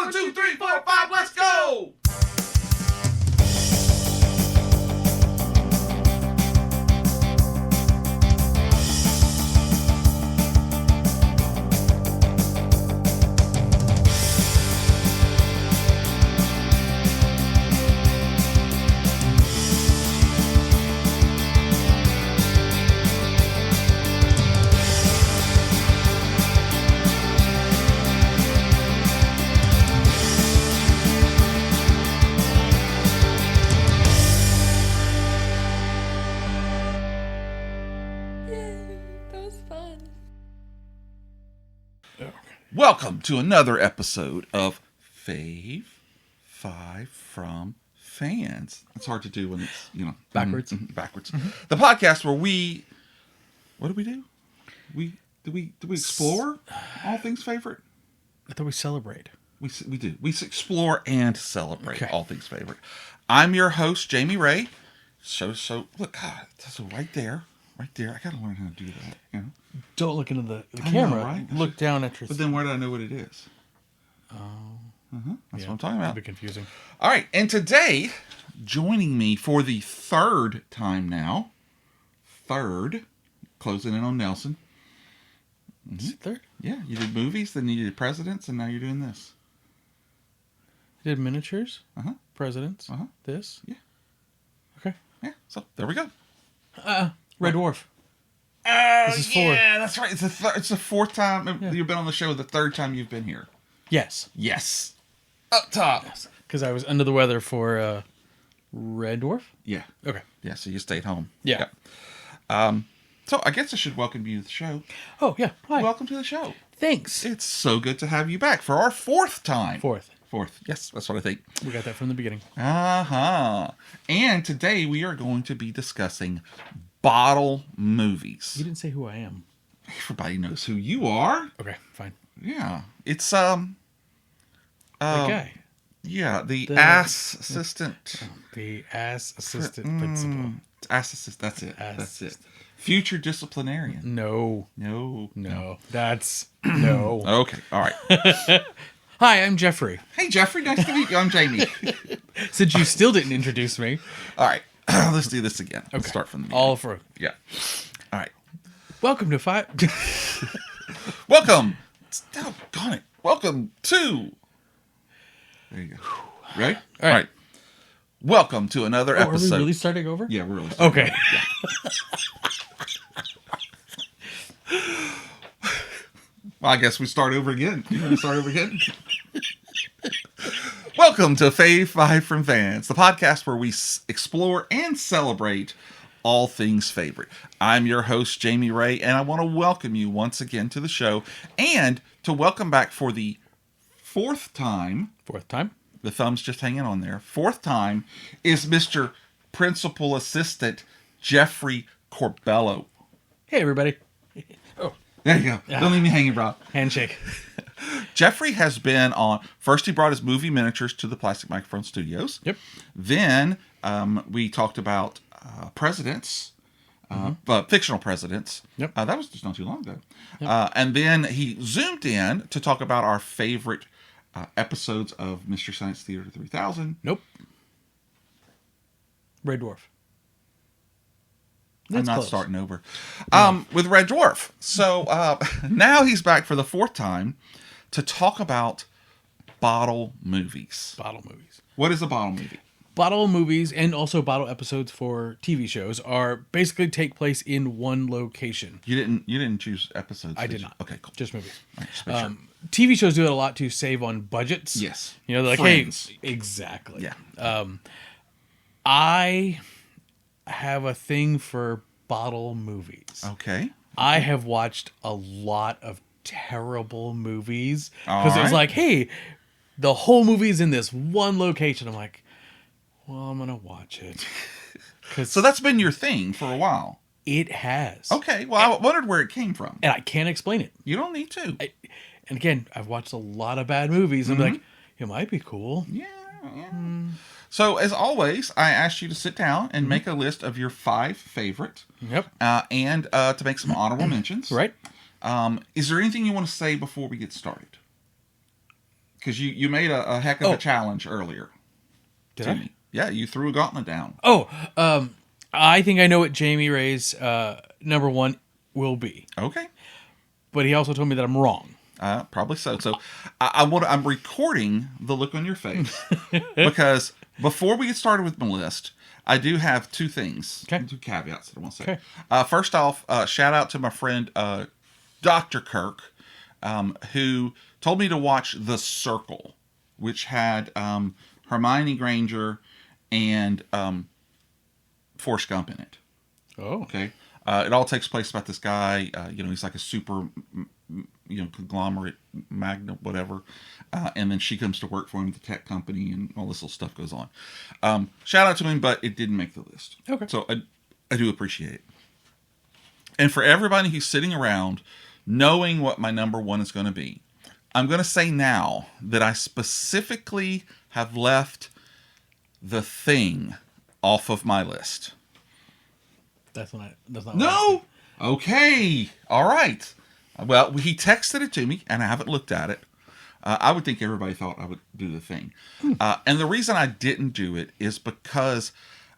1, 2, 3, 4, 5, let's go! Welcome to another episode of Fave Five From Fans. It's hard to do when it's, backwards. Backwards. The podcast where what do we do? Do we explore all things favorite? I thought we celebrate. We do. We explore and celebrate all things favorite. I'm your host, Jamie Ray. So look, God, that's right there. Right there. I gotta learn how to do that. You know? Don't look into the camera. Know, right? Look down at your... But then where do I know what it is? Oh. That's what I'm talking about. That'd be confusing. All right. And today, joining me for the third time now. Closing in on Nelson. Is it third? Yeah. You did movies, then you did presidents, and now you're doing this. I did miniatures. Presidents. This. Yeah. Okay. Yeah. So, there we go. Red Dwarf. This is fourth. Yeah, that's right. It's the fourth time you've been on the show. The third time you've been here. Yes. Up top. Because I was under the weather for Red Dwarf. Yeah. Okay. Yeah, so you stayed home. Yeah. So I guess I should welcome you to the show. Oh, yeah. Hi. Welcome to the show. Thanks. It's so good to have you back for our fourth time. Fourth. Yes, that's what I think. We got that from the beginning. And today we are going to be discussing bottle movies. You didn't say who I am. Everybody knows who you are. Okay, fine. Yeah. It's the guy. Yeah, the ass assistant. The ass assistant principal. Ass assistant. That's it. Ass That's assistant. it. Future disciplinarian. No. That's no. Okay. All right. Hi, I'm Jeffrey. Hey, Jeffrey. Nice to meet you. I'm Jamie. Since you still didn't introduce me. All right. Let's do this again. Okay. Let's start from the beginning. All for... Yeah. All right. Welcome to Five... Welcome. Doggone it. Welcome to... There you go. Right? All right. Welcome to another episode. Are we really starting over? Yeah, we're really starting over. Yeah. Well, I guess we start over again. You want to start over again? Welcome to Fave Five From Fans, the podcast where we explore and celebrate all things favorite. I'm your host, Jamie Ray, and I want to welcome you once again to the show and to welcome back for the fourth time. Fourth time? The thumb's just hanging on there. Fourth time is Mr. Principal Assistant Jeffrey Corbello. Hey, everybody. Oh, there you go. Don't leave me hanging, bro. Handshake. Jeffrey has been on... First, he brought his movie miniatures to the Plastic Microphone Studios. Yep. Then, we talked about presidents, fictional presidents. Yep. That was just not too long ago. Yep. And then he zoomed in to talk about our favorite episodes of Mystery Science Theater 3000. Nope. Red Dwarf. I'm not starting over. With Red Dwarf. So now he's back for the fourth time to talk about bottle movies. Bottle movies. What is a bottle movie? Bottle movies and also bottle episodes for TV shows are basically take place in one location. You didn't choose episodes. I did not. Okay, cool. Just movies. Right, just make sure. TV shows do it a lot to save on budgets. Yes. You know, they're like, Friends. hey, exactly. Yeah. I have a thing for bottle movies. Okay. I have watched a lot of terrible movies because All it was right. like, hey, the whole movie's in this one location. I'm like, well, I'm gonna watch it. So that's been your thing for a while. It has. Okay. Well, I wondered where it came from. And I can't explain it. You don't need to. And again, I've watched a lot of bad movies. I'm like, it might be cool. Yeah. So, as always, I asked you to sit down and make a list of your 5 favorite. Yep. And to make some honorable mentions. Right. Is there anything you want to say before we get started? because you made a heck of a challenge earlier. Did I? Me. Yeah, you threw a gauntlet down. Oh, I think I know what Jamie Ray's number one will be. Okay. But he also told me that I'm wrong. Probably so. So I'm recording the look on your face because before we get started with my list, I do have two things, two caveats that I want to say. Okay. First off, shout out to my friend Dr. Kirk, who told me to watch The Circle, which had Hermione Granger and Forrest Gump in it. Oh. Okay. It all takes place about this guy. He's like a super, conglomerate magnate, whatever. And then she comes to work for him at the tech company, and all this little stuff goes on. Shout out to him, but it didn't make the list. Okay. So I do appreciate it. And for everybody who's sitting around knowing what my number one is going to be, I'm going to say now that I specifically have left The Thing off of my list. That's not. No. Okay. All right. Well, he texted it to me, and I haven't looked at it. I would think everybody thought I would do The Thing, and the reason I didn't do it is because,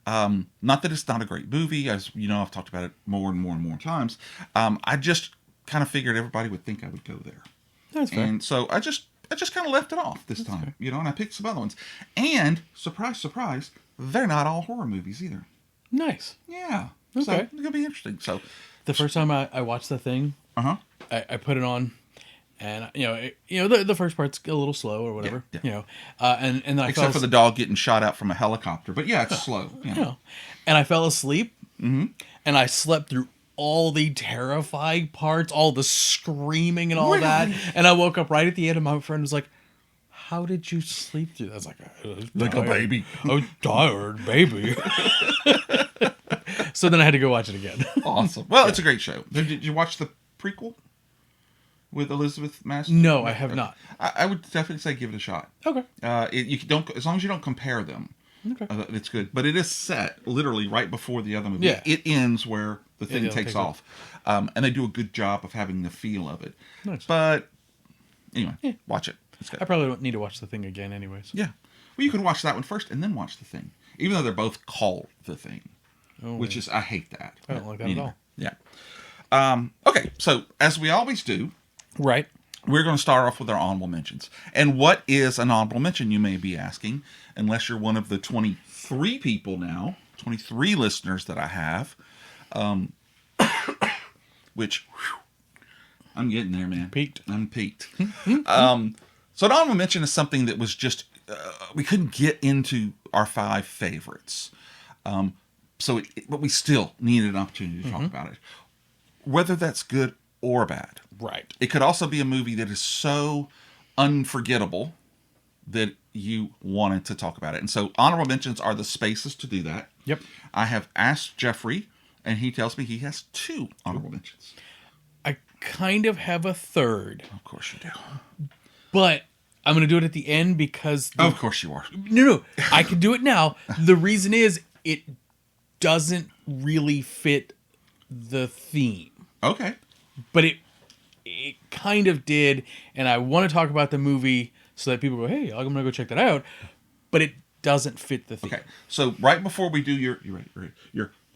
not that it's not a great movie, as you know, I've talked about it more and more and more times. I just kind of figured everybody would think I would go there. That's fair. And so I just kind of left it off this time, fair. And I picked some other ones. And surprise, surprise, they're not all horror movies either. Nice. Yeah. Okay. So it's gonna be interesting. So the first time I watched The Thing, I put it on, and the first part's a little slow or whatever, yeah. And then except for the dog getting shot out from a helicopter, but yeah, it's slow. And I fell asleep, and I slept through all the terrifying parts, all the screaming and all that, and I woke up right at the end, and my friend was like, "How did you sleep through that?" I was like, a baby. I was tired, baby. So then I had to go watch it again. Awesome. Well, it's a great show. Did you watch the prequel with Elizabeth Master? No, I have not. I would definitely say give it a shot. Okay. You don't, as long as you don't compare them. Okay. It's good, but it is set literally right before the other movie. Yeah. It ends where the thing takes off, and they do a good job of having the feel of it. Nice. But anyway, watch it. It's good. I probably don't need to watch The Thing again, anyways. Yeah. Well, you can watch that one first and then watch The Thing, even though they're both called The Thing. Which is, I hate that. I don't like that at all. Yeah. Okay, so as we always do, right, we're going to start off with our honorable mentions. And what is an honorable mention, you may be asking, unless you're one of the 23 people now, 23 listeners that I have, which, I'm getting there, man. I'm peaked. So an honorable mention is something that was just, we couldn't get into our 5 favorites. But we still needed an opportunity to talk about it. Whether that's good or bad. Right. It could also be a movie that is so unforgettable that you wanted to talk about it. And so honorable mentions are the spaces to do that. Yep. I have asked Jeffrey, and he tells me he has 2 honorable mentions. I kind of have a third. Of course you do. But I'm going to do it at the end because... Of course you are. No. I can do it now. The reason is it doesn't really fit the theme. Okay. But it kind of did, and I want to talk about the movie so that people go, "Hey, I'm going to go check that out," but it doesn't fit the theme. Okay. So right before we do your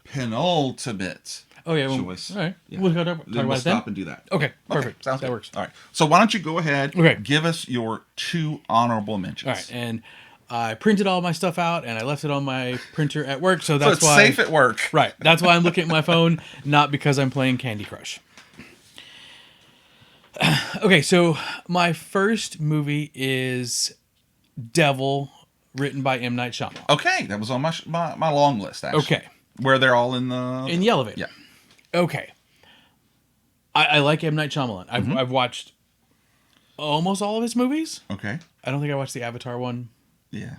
penultimate choice. All right. Yeah. We'll talk about we'll it stop then. and do that. Okay, perfect. Sounds that good. works. All right. So why don't you go ahead, give us your 2 honorable mentions. All right, and I printed all my stuff out, and I left it on my printer at work, so it's why... safe at work. Right. That's why I'm looking at my phone, not because I'm playing Candy Crush. Okay, so my first movie is Devil, written by M. Night Shyamalan. Okay, that was on my long list, actually. Okay. Where they're all in the... In the elevator. Yeah. Okay. I like M. Night Shyamalan. I've watched almost all of his movies. Okay. I don't think I watched the Avatar one. Yeah.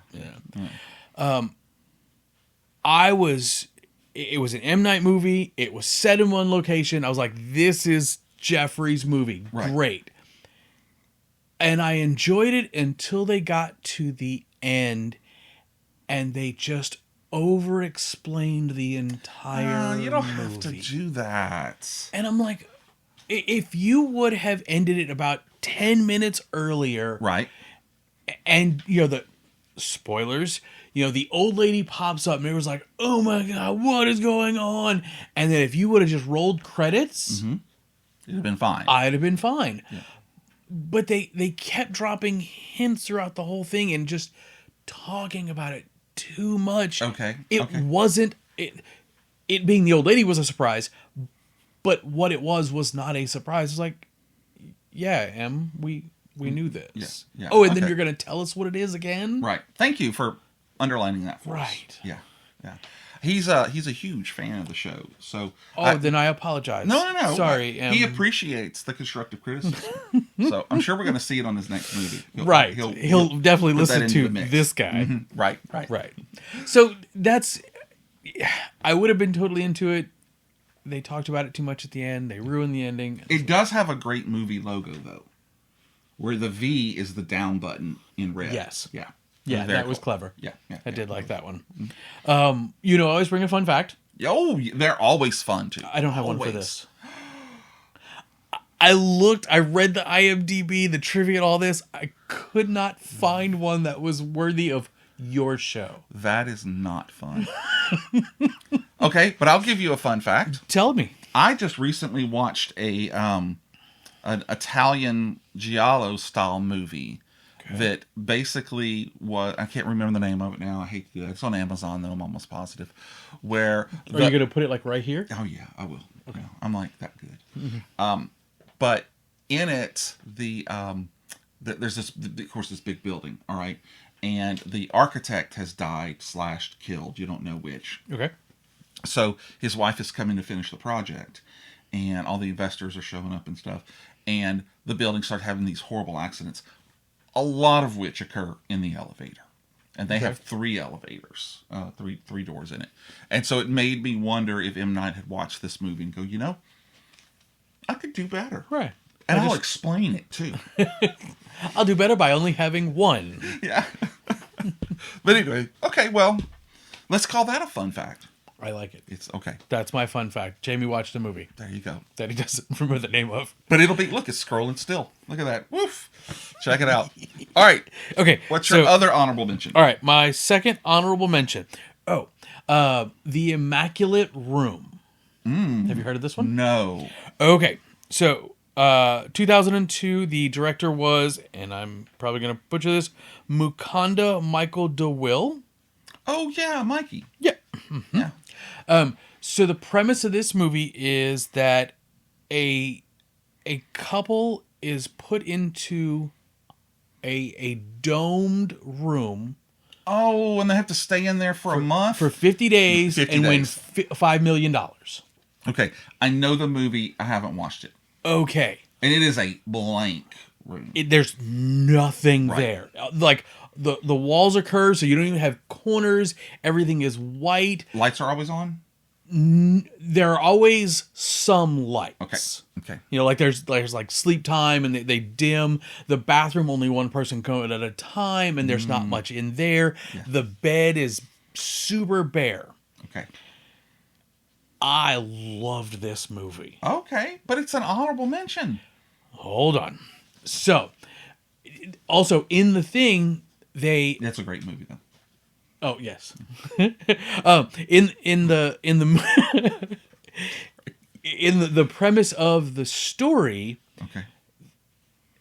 It was an M. Night movie. It was set in one location. I was like, this is Jeffrey's movie. Right. Great. And I enjoyed it until they got to the end and they just over-explained the entire you don't movie. have to do that. And I'm like, if you would have ended it about 10 minutes earlier... Right. And, the spoilers, the old lady pops up and it was like, oh my God, what is going on? And then if you would have just rolled credits, It'd have been fine. I'd have been fine. Yeah. But they kept dropping hints throughout the whole thing and just talking about it too much. Okay. It wasn't, it being the old lady was a surprise, but what it was not a surprise. It's like, yeah, Em, we knew this. Yeah. Oh, and then you're going to tell us what it is again? Right. Thank you for underlining that for us. Right. Yeah. He's a huge fan of the show. So then I apologize. No. Sorry. He appreciates the constructive criticism. So I'm sure we're going to see it on his next movie. He'll definitely put that listen into to the mix. this guy. Mm-hmm. Right. So I would have been totally into it. They talked about it too much at the end. They ruined the ending. It does have a great movie logo though, where the V is the down button in red. Yes. Yeah. Yeah, that was clever. Yeah. I did like that one. I always bring a fun fact. Oh, they're always fun too. I don't have one for this. I read the IMDb, the trivia, and all this. I could not find one that was worthy of your show. That is not fun. Okay, but I'll give you a fun fact. Tell me. I just recently watched an Italian giallo style movie that basically was, I can't remember the name of it now. I hate to do that. It's on Amazon though, I'm almost positive. Where Are you going to put it like right here? Oh yeah, I will. Okay. I'm like that good. But in it, there's this, of course, this big building. All right, and the architect has died / killed. You don't know which. Okay. So his wife is coming to finish the project, and all the investors are showing up and stuff, and the building starts having these horrible accidents, a lot of which occur in the elevator. And they have 3 elevators, three doors in it. And so it made me wonder if M. Night had watched this movie and go, I could do better. Right. And I'll explain it too. I'll do better by only having one. Yeah. But anyway, okay, well, let's call that a fun fact. I like it. It's okay. That's my fun fact. Jamie watched a movie. There you go. That he doesn't remember the name of. But it'll be, look, it's scrolling still. Look at that. Woof. Check it out. All right. Okay. What's your other honorable mention? All right. My second honorable mention. The Immaculate Room. Have you heard of this one? No. Okay. So, 2002, the director was, and I'm probably going to butcher this, Mukunda Michael DeWill. Oh, yeah, Mikey. Yeah. Mm-hmm. Yeah. So the premise of this movie is that a couple is put into a domed room. Oh, and they have to stay in there for a month? For 50 days 50 and win days. $5 million. Okay. I know the movie. I haven't watched it. Okay. And it is a blank room. There's nothing Right. there. Like, the walls are curved, so you don't even have corners. Everything is white. Lights are always on? There are always some lights. Okay. Like there's like sleep time and they dim. The bathroom, only one person can go in at a time, and there's not much in there. Yeah. The bed is super bare. Okay. I loved this movie. Okay. But it's an honorable mention. Hold on. So, also in the thing, That's a great movie, though. Oh yes. In the premise of the story, Okay.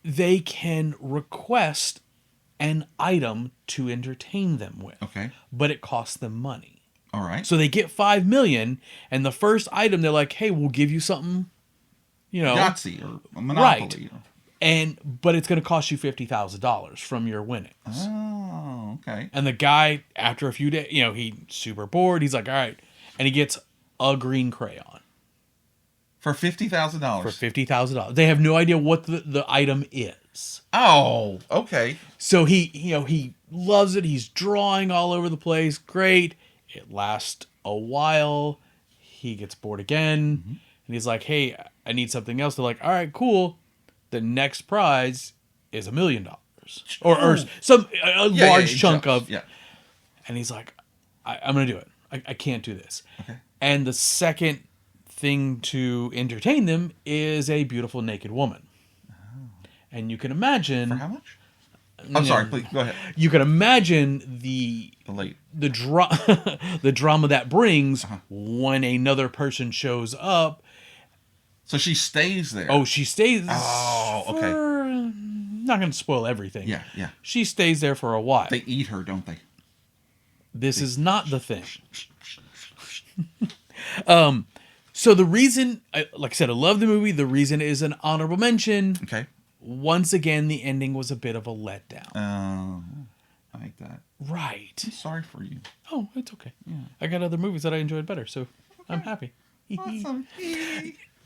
they can request an item to entertain them with. Okay. But it costs them money. All right. So they get $5 million, and the first item they're like, "Hey, we'll give you something, Yahtzee or Monopoly. Right. But it's going to cost you $50,000 from your winnings." Oh, okay. And the guy, after a few days, he's super bored. He's like, all right. And he gets a green crayon. For $50,000. For $50,000. They have no idea what the item is. Oh, okay. So he loves it. He's drawing all over the place. Great. It lasts a while. He gets bored again. Mm-hmm. And he's like, hey, I need something else. They're like, all right, cool. The next prize is $1 million. Or some large chunk of. Yeah. And he's like, I'm going to do it. I can't do this. Okay. And the second thing to entertain them is a beautiful naked woman. Oh. And you can imagine. For how much? I'm sorry, please go ahead. You can imagine the drama that brings when another person shows up. So she stays there. Oh, she stays. Oh, okay. Not going to spoil everything. Yeah. She stays there for a while. They eat her, don't they? This is not the thing. So the reason, like I said, I love the movie. The reason is an honorable mention. Okay. Once again, the ending was a bit of a letdown. I like that. Right. I'm sorry for you. Oh, it's okay. Yeah. I got other movies that I enjoyed better, so I'm happy. Awesome.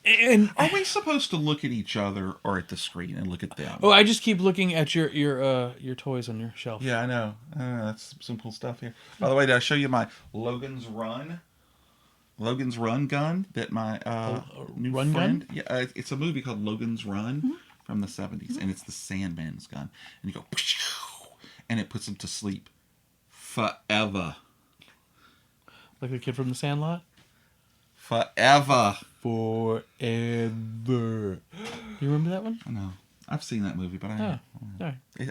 And are we supposed to look at each other or at the screen and look at them? I just keep looking at your toys on your shelf. Yeah, I know. That's some cool stuff here. By the way, did I show you my Logan's Run gun that my new Run friend? gun? Yeah, it's a movie called Logan's Run from the 70s, and it's the Sandman's gun, and you go, and it puts them to sleep forever. Like the kid from The Sandlot. Forever. You remember that one? No, I've seen that movie, but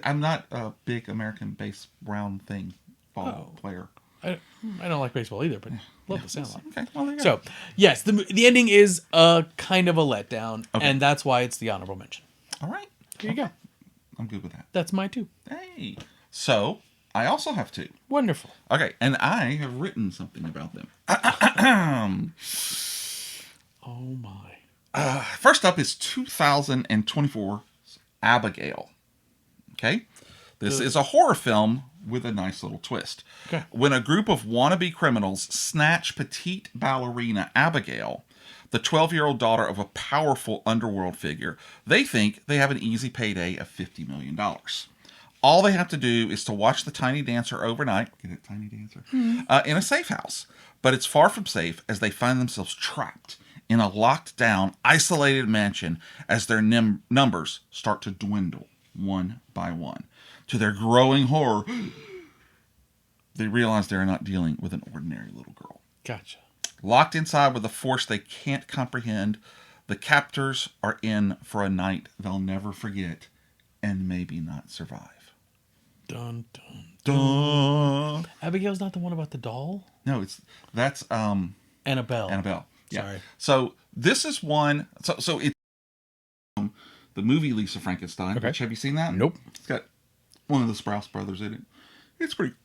I'm not a big American baseball player. I don't like baseball either, but love The Sandlot. Okay, well, there you So, yes, the ending is a kind of a letdown, and that's why it's the honorable mention. All right. Here you go. I'm good with that. That's my 2. Hey. So, I also have 2. Wonderful. Okay, and I have written something about them. Oh, my. First up is 2024's Abigail. Okay? This is a horror film with a nice little twist. Okay. When a group of wannabe criminals snatch petite ballerina Abigail, the 12-year-old daughter of a powerful underworld figure, they think they have an easy payday of $50 million. All they have to do is to watch the tiny dancer overnight, get it, tiny dancer, in a safe house. But it's far from safe as they find themselves trapped in a locked-down, isolated mansion as their numbers start to dwindle one by one. To their growing horror, they realize they are not dealing with an ordinary little girl. Gotcha. Locked inside with a force they can't comprehend, the captors are in for a night they'll never forget and maybe not survive. Dun, dun, dun. Abigail's not the one about the doll? No, that's Annabelle. Yeah. Sorry. So this is one. So it's the movie Lisa Frankenstein. Okay. Which, have you seen that? Nope. It's got one of the Sprouse brothers in it. It's pretty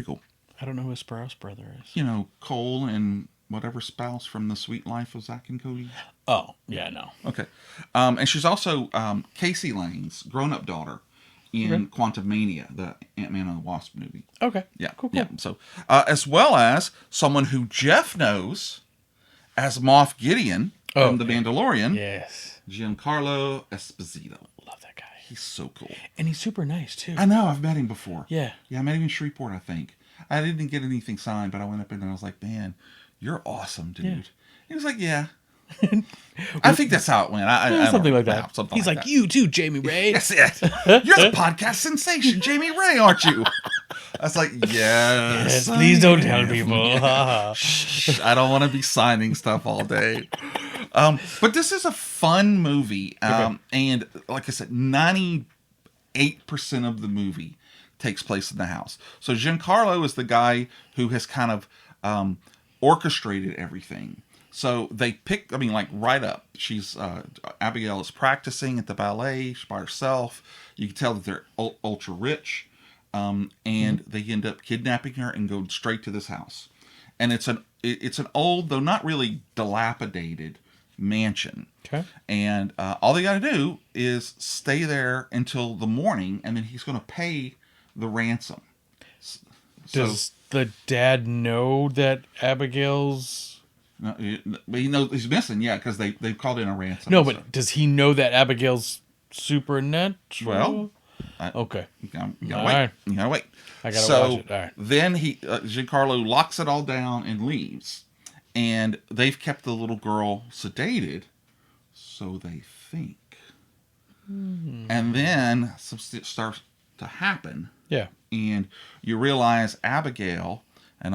cool. I don't know who a Sprouse brother is. You know, Cole and whatever spouse from The Sweet Life of Zack and Cody. Oh, yeah, no. Okay. And she's also Casey Lane's grown-up daughter in Quantumania, the Ant-Man and the Wasp movie. Okay. Yeah. Cool. Yeah. So, as well as someone who Jeff knows as Moff Gideon from The Mandalorian. Yes. Giancarlo Esposito. Love that guy. He's so cool. And he's super nice, too. I know. I've met him before. Yeah. Yeah, I met him in Shreveport, I think. I didn't get anything signed, but I went up in and I was like, man, you're awesome, dude. Yeah. He was like, yeah. I think that's how it went. Something like that. Yeah, something He's like that. you too, Jamie Ray. That's it. You're the podcast sensation, Jamie Ray, aren't you? I was like, yes. Please don't tell people. Shh, I don't want to be signing stuff all day. But this is a fun movie. And like I said, 98% of the movie takes place in the house. So Giancarlo is the guy who has kind of orchestrated everything. So they pick, right up. She's, Abigail is practicing at the ballet by herself. You can tell that they're ultra rich. And they end up kidnapping her and go straight to this house. And it's an old, though not really dilapidated, mansion. Okay. And all they got to do is stay there until the morning, and then he's going to pay the ransom. Does the dad know that Abigail's... No, he knows he's missing, because they've called in a ransom. No, but does he know that Abigail's supernatural? Well, okay. You gotta wait. Right. You gotta wait. I gotta watch it. All right. Then Giancarlo locks it all down and leaves. And they've kept the little girl sedated, so they think. And then something starts to happen. Yeah. And you realize Abigail, and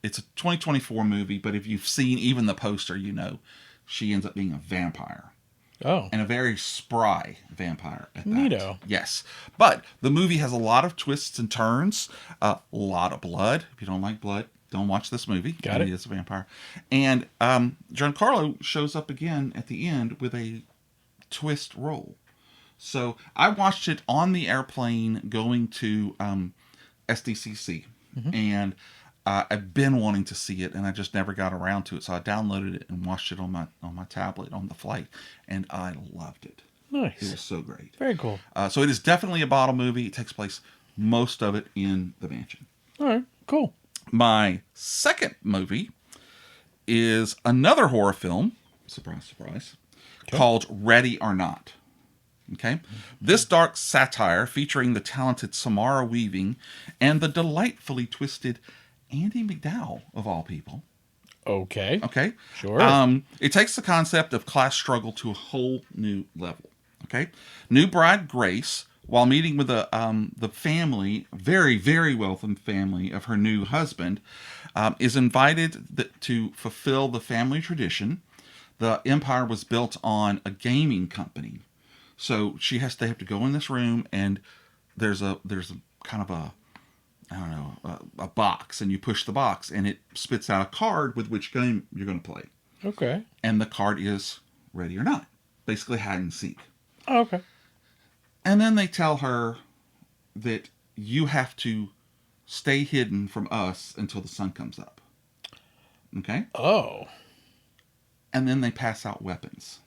it's a 2024 movie, but if you've seen even the poster, you know she ends up being a vampire. Oh. And a very spry vampire at that. Neato. Yes. But the movie has a lot of twists and turns, a lot of blood. If you don't like blood, don't watch this movie. Got it. He is a vampire. And Giancarlo shows up again at the end with a twist role. So I watched it on the airplane going to SDCC. And I've been wanting to see it, and I just never got around to it. So I downloaded it and watched it on my tablet on the flight, and I loved it. Nice. It was so great. Very cool. So it is definitely a bottle movie. It takes place most of it in the mansion. All right. Cool. My second movie is another horror film. Surprise, surprise. Okay. Called Ready or Not. Okay. This dark satire featuring the talented Samara Weaving and the delightfully twisted Andy McDowell, of all people. Okay. Okay. Sure. It takes the concept of class struggle to a whole new level. Okay. New bride Grace, while meeting with the family, very, very wealthy family of her new husband, is invited to fulfill the family tradition. The empire was built on a gaming company. So they have to go in this room, and there's a kind of a box, and you push the box, and it spits out a card with which game you're going to play. Okay. And the card is Ready or Not, basically hide and seek. Oh, okay. And then they tell her that you have to stay hidden from us until the sun comes up. Okay? Oh. And then they pass out weapons.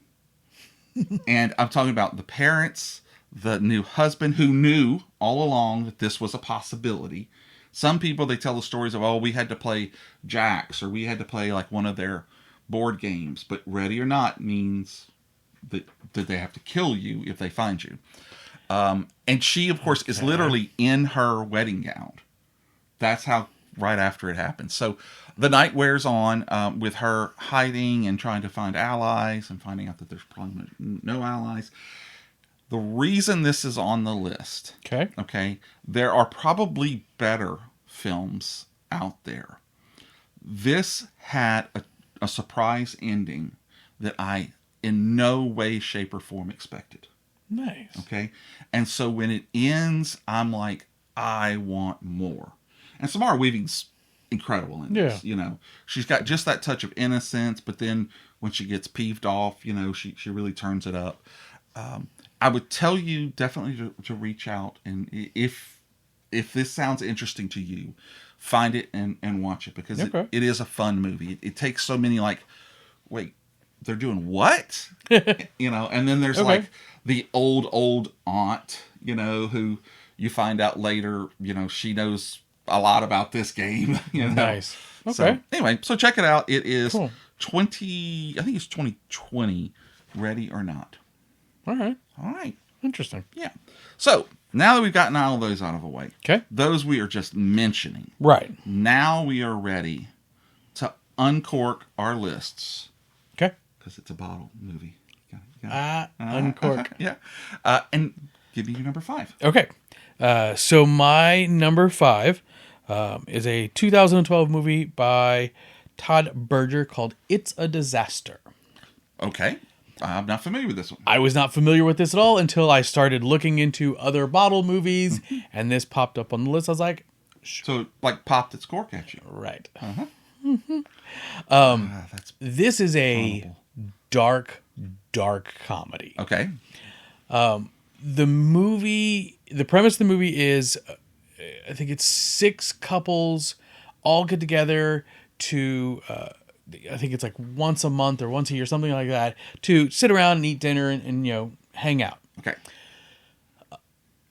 And I'm talking about the parents, the new husband who knew all along that this was a possibility. Some people, they tell the stories of, oh, we had to play jacks, or we had to play like one of their board games. But Ready or Not means that they have to kill you if they find you. And she, of course, is literally in her wedding gown. That's how right after it happens. So the night wears on with her hiding and trying to find allies and finding out that there's probably no allies. The reason this is on the list, okay, there are probably better films out there. This had a surprise ending that I in no way, shape, or form expected. Nice. Okay? And so when it ends, I'm like, I want more. And Samara Weaving's incredible in this. You know, she's got just that touch of innocence, but then when she gets peeved off, you know, she really turns it up. I would tell you definitely to reach out, and if this sounds interesting to you, find it and watch it, because it is a fun movie. It takes so many, like, wait, they're doing what? You know, and then there's like the old aunt, you know, who you find out later, you know, she knows a lot about this game. You know? Nice. Okay. So anyway, so check it out. It is 2020, Ready or Not. All right. Interesting. Yeah. So now that we've gotten all of those out of the way, those we are just mentioning. Right. Now we are ready to uncork our lists. Okay. Because it's a bottle movie. Uncork. Yeah. And give me your number 5. Okay. So my number 5 is a 2012 movie by Todd Berger called It's a Disaster. Okay. I'm not familiar with this one. I was not familiar with this at all until I started looking into other bottle movies, and this popped up on the list. I was like... So, like, popped its cork at you. Right. This is a dark comedy. Okay. The premise of the movie is, I think it's 6 couples all get together to... I think it's like once a month or once a year, something like that, to sit around and eat dinner and you know, hang out. Okay.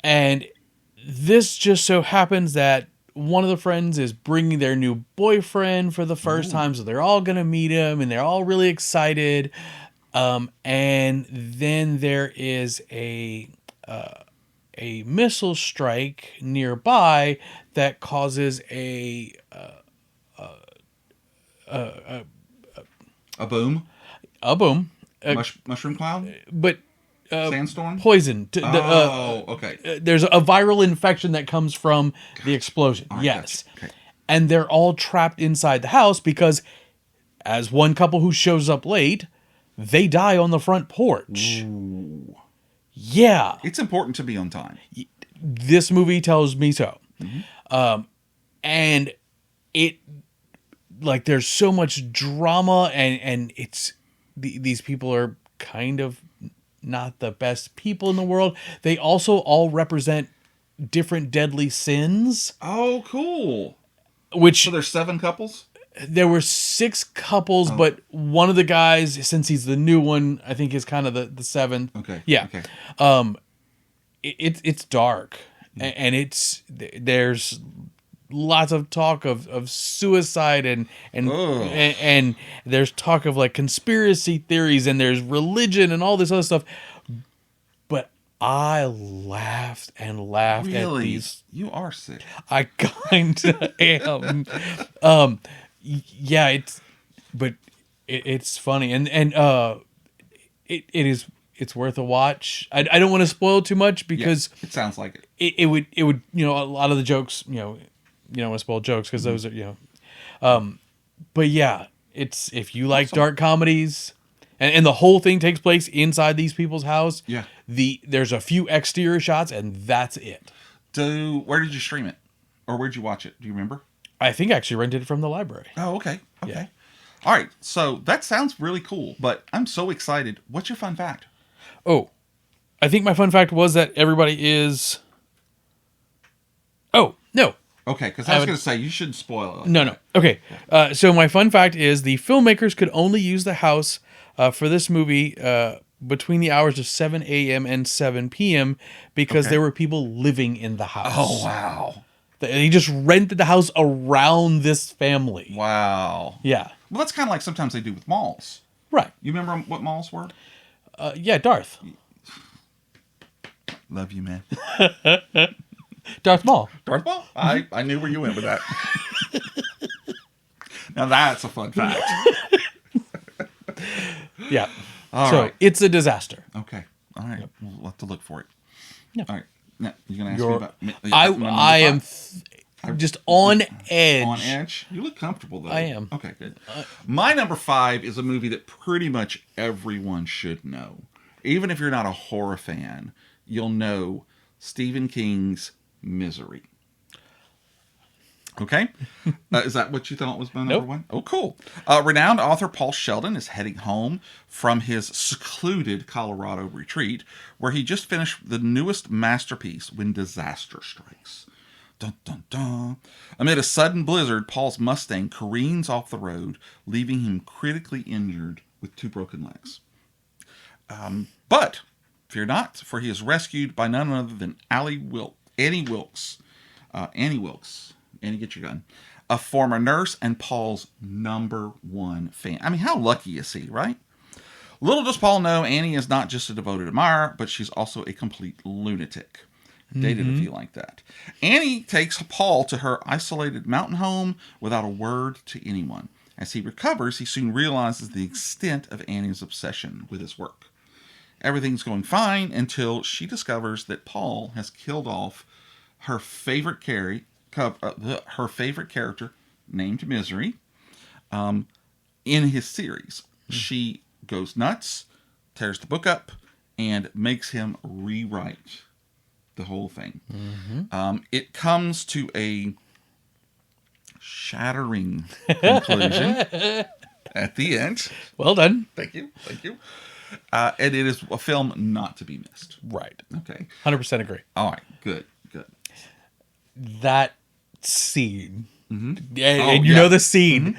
And this just so happens that one of the friends is bringing their new boyfriend for the first time, so they're all going to meet him, and they're all really excited. And then there is a missile strike nearby that causes a boom. Mushroom cloud? But sandstorm? Poison. Okay. There's a viral infection that comes from the explosion. Right, yes. Gotcha. Okay. And they're all trapped inside the house because, as one couple who shows up late, they die on the front porch. Ooh. Yeah. It's important to be on time. This movie tells me so. And it, like, there's so much drama, and it's, these people are kind of not the best people in the world. They also all represent different deadly sins. Oh, cool. Which, So there's 7 couples? there were 6 couples, but one of the guys, since he's the new one, I think is kind of the 7th. Okay. Yeah. Okay. It's dark, and there's lots of talk of suicide, and there's talk of like conspiracy theories, and there's religion and all this other stuff. But I laughed and laughed at these. You are sick. I kind of am. Yeah, it's funny, and it's worth a watch. I don't want to spoil too much because it sounds like it. It would a lot of the jokes, you don't want to spoil jokes because those are but yeah, it's, if you like dark comedies, and the whole thing takes place inside these people's house. Yeah. There's a few exterior shots, and that's it. Where did you stream it, or where'd you watch it? Do you remember? I think I actually rented it from the library. Oh, okay. Yeah. All right. So that sounds really cool, but I'm so excited. What's your fun fact? Oh, I think my fun fact was that everybody is. Oh, no. Okay, because I was going to say, you shouldn't spoil it. No. Okay. So my fun fact is the filmmakers could only use the house for this movie between the hours of 7 a.m. and 7 p.m. because there were people living in the house. Oh, wow. They just rented the house around this family. Wow. Yeah. Well, that's kind of like sometimes they do with malls. Right. You remember what malls were? Yeah, Darth. Love you, man. Darth Maul. Darth Maul? I knew where you went with that. Now that's a fun fact. Yeah. All so right. It's a disaster. Okay. All right. We'll have to look for it. Yeah. All right. Now, you're going to ask me about... I am just on edge. On edge? You look comfortable, though. I am. Okay, good. My number 5 is a movie that pretty much everyone should know. Even if you're not a horror fan, you'll know Stephen King's Misery. Okay? Is that what you thought was my number 1? Oh, cool. Renowned author Paul Sheldon is heading home from his secluded Colorado retreat, where he just finished the newest masterpiece, When Disaster Strikes. Dun, dun, dun. Amid a sudden blizzard, Paul's Mustang careens off the road, leaving him critically injured with 2 broken legs. But fear not, for he is rescued by none other than Annie Wilkes. Annie, get your gun. A former nurse and Paul's number 1 fan. I mean, how lucky is he, right? Little does Paul know, Annie is not just a devoted admirer, but she's also a complete lunatic. Dated a few like that. Annie takes Paul to her isolated mountain home without a word to anyone. As he recovers, he soon realizes the extent of Annie's obsession with his work. Everything's going fine until she discovers that Paul has killed off her favorite character named Misery in his series. She goes nuts, tears the book up, and makes him rewrite the whole thing. It comes to a shattering conclusion at the end. Well done. Thank you. And it is a film not to be missed. Right. Okay. 100% agree. All right. Good. That scene. And you know the scene.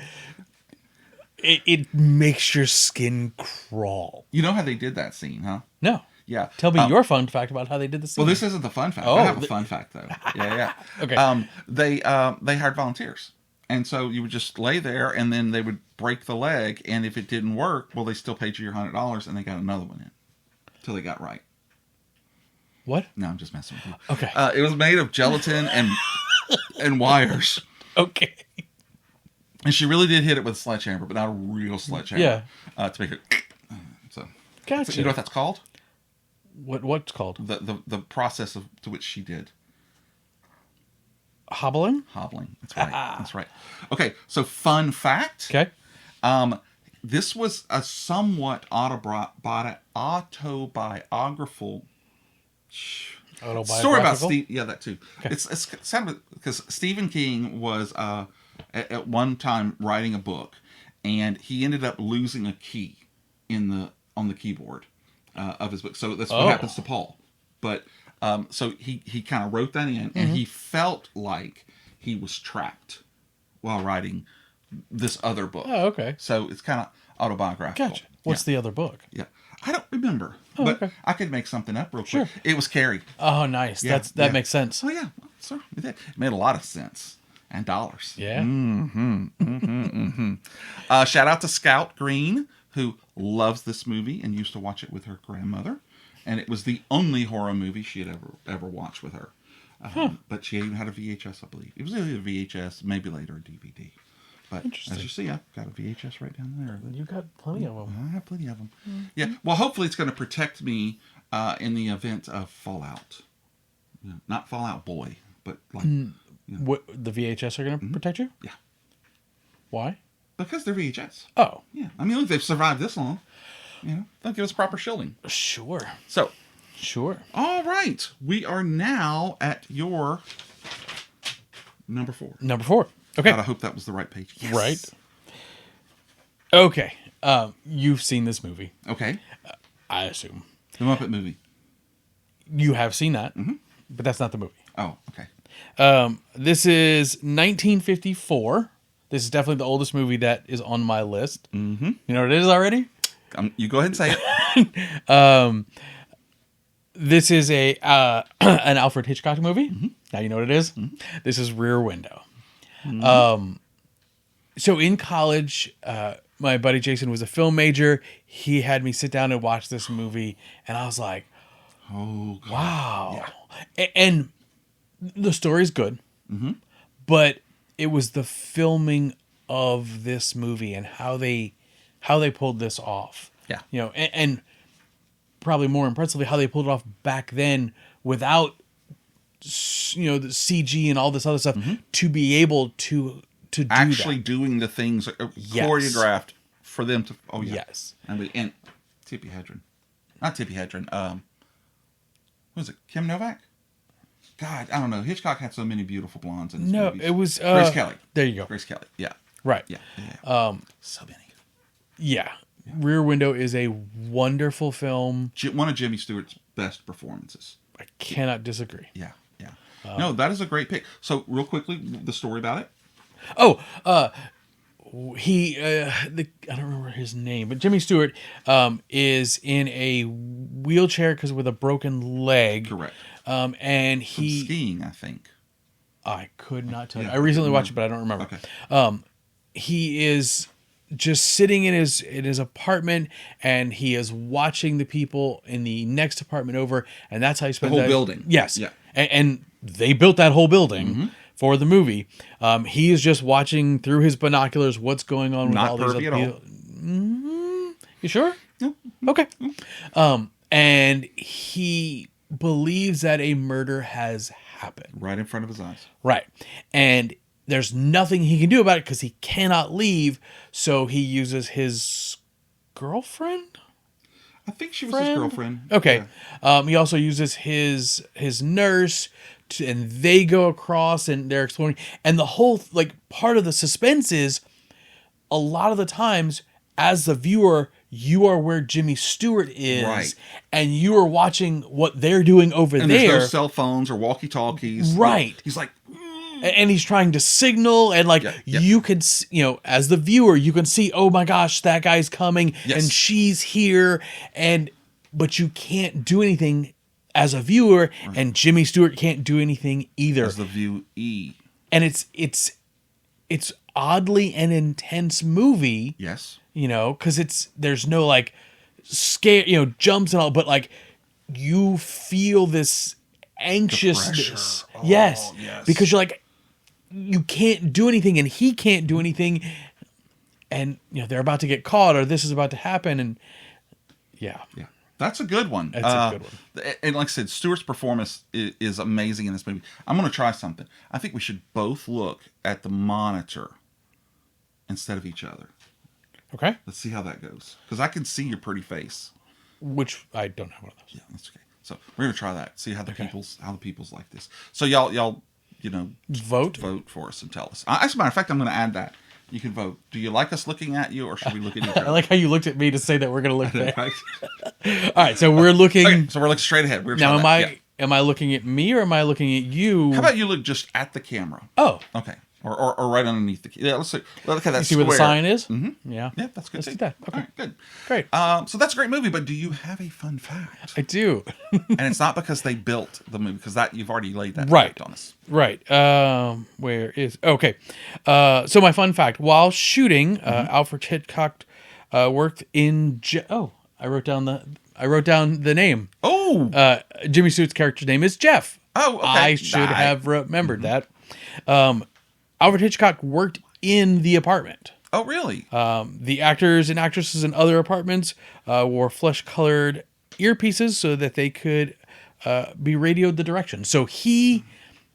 It makes your skin crawl. You know how they did that scene, huh? No. Yeah. Tell me your fun fact about how they did the scene. Well, this isn't the fun fact. Oh, I have a fun fact, though. Yeah. Okay. They hired volunteers. And so you would just lay there, and then they would break the leg, and if it didn't work, well, they still paid you your $100, and they got another one in. Till they got right. What? No, I'm just messing with you. Okay. It was made of gelatin and wires. Okay. And she really did hit it with a sledgehammer, but not a real sledgehammer. Yeah. To make it... So, Gotcha. You know what that's called? What's called? The process to which she did. Hobbling? Hobbling. That's right. That's right. Okay, so fun fact. Okay. this was a somewhat autobiographical story about Steve. Yeah, that too. Okay. It's sad because Stephen King was at one time writing a book, and he ended up losing a key on the keyboard of his book. So that's what happens to Paul. But so he kind of wrote that in, and he felt like he was trapped while writing this other book. Oh, okay. So it's kind of autobiographical. Gotcha. What's the other book? Yeah. I don't remember, but okay. I could make something up real quick. It was Carrie. Oh, nice. Yeah, that makes sense. Oh, yeah. So it made a lot of sense. And dollars. Yeah. Shout out to Scout Green, who loves this movie and used to watch it with her grandmother. And it was the only horror movie she had ever watched with her. But she even had a VHS, I believe. It was either a VHS, maybe later a DVD. But as you see, I've got a VHS right down there. You got plenty of them. I have plenty of them. Mm-hmm. Yeah. Well, hopefully it's going to protect me in the event of Fallout. Not Fallout Boy, but like... What, the VHS are going to protect you? Yeah. Why? Because they're VHS. Oh. Yeah. I mean, look, they've survived this long. They'll give us proper shielding. Sure. So. Sure. All right. We are now at your number 4. Number 4. Okay. God, I hope that was the right page. Yes. Right. Okay. You've seen this movie. Okay. I assume. The Muppet movie. You have seen that, but that's not the movie. Oh, okay. This is 1954. This is definitely the oldest movie that is on my list. Mm-hmm. You know what it is already? You go ahead and say it. This is an Alfred Hitchcock movie. Mm-hmm. Now you know what it is? Mm-hmm. This is Rear Window. Mm-hmm. So in college, my buddy Jason was a film major. He had me sit down and watch this movie, and I was like, "Oh, God. Wow!" Yeah. And the story's good, but it was the filming of this movie and how they pulled this off. Yeah, and probably more impressively, how they pulled it off back then without the CG and all this other stuff to be able to do actually that. Doing the things choreographed for them to. Oh yeah, yes. And Tippi Hedren, not Tippi Hedren. What was it? Kim Novak? God, I don't know. Hitchcock had so many beautiful blondes in his movies. It was Grace Kelly. There you go. Grace Kelly. Yeah. Right. Yeah. So many. Yeah. Rear Window is a wonderful film. One of Jimmy Stewart's best performances. I cannot disagree. Yeah. No, that is a great pick. So, real quickly, the story about it. Oh, I don't remember his name, but Jimmy Stewart is in a wheelchair because with a broken leg. Correct. And he from skiing, I think. I could not tell you. I recently watched it, but I don't remember. Okay. He is just sitting in his apartment, and he is watching the people in the next apartment over, and that's how he spends the whole building. Yes. Yeah. And they built that whole building for the movie. He is just watching through his binoculars what's going on with all these other people. You sure? No. Okay. And he believes that a murder has happened. Right in front of his eyes. Right. And there's nothing he can do about it because he cannot leave, so he uses his girlfriend? I think she was his girlfriend. Okay. Yeah. He also uses his nurse, and they go across, and they're exploring. And the whole, part of the suspense is, a lot of the times, as the viewer, you are where Jimmy Stewart is, right, and you are watching what they're doing over there. And there's no cell phones or walkie-talkies. Right. He's like... And he's trying to signal, and you can, as the viewer, you can see, oh my gosh, that guy's coming, and she's here, but you can't do anything as a viewer, and Jimmy Stewart can't do anything either. As the viewee. And it's oddly an intense movie. Yes. Because there's no scare, jumps and all, but you feel this anxiousness. Yes. Because you're like, you can't do anything, and he can't do anything, and they're about to get caught, or this is about to happen, and yeah, that's a good one. That's a good one. And like I said, Stewart's performance is amazing in this movie. I'm going to try something. I think we should both look at the monitor instead of each other. Okay. Let's see how that goes. Because I can see your pretty face. Which I don't have one of those. Yeah, that's okay. So we're gonna try that. See how the people's like this. So y'all, Vote for us and tell us. As a matter of fact, I'm gonna add that. You can vote. Do you like us looking at you, or should we look at each other? I like how you looked at me to say that we're gonna look there. Right? All right, so we're looking. Okay, so we're looking straight ahead. We're Now, am am I looking at me or am I looking at you? How about you look just at the camera? Oh, Okay. Or right underneath the. Yeah, let's see. Look at that. you see where the sign is? Mm-hmm. Yeah. Yeah, that's good. Let's too. do that. Okay. All right, good. Great. So that's a great movie. But do you have a fun fact? I do. And it's not because they built the movie, because that you've already laid that Right. fact on us. Right. Where is okay? So my fun fact: while shooting, Alfred Hitchcock worked in. I wrote down the name. Oh. Jimmy Stewart's character's name is Jeff. Oh. Okay. I should have remembered that. Alfred Hitchcock worked in the apartment. Oh, really? The actors and actresses in other apartments wore flesh-colored earpieces so that they could be radioed the direction. So he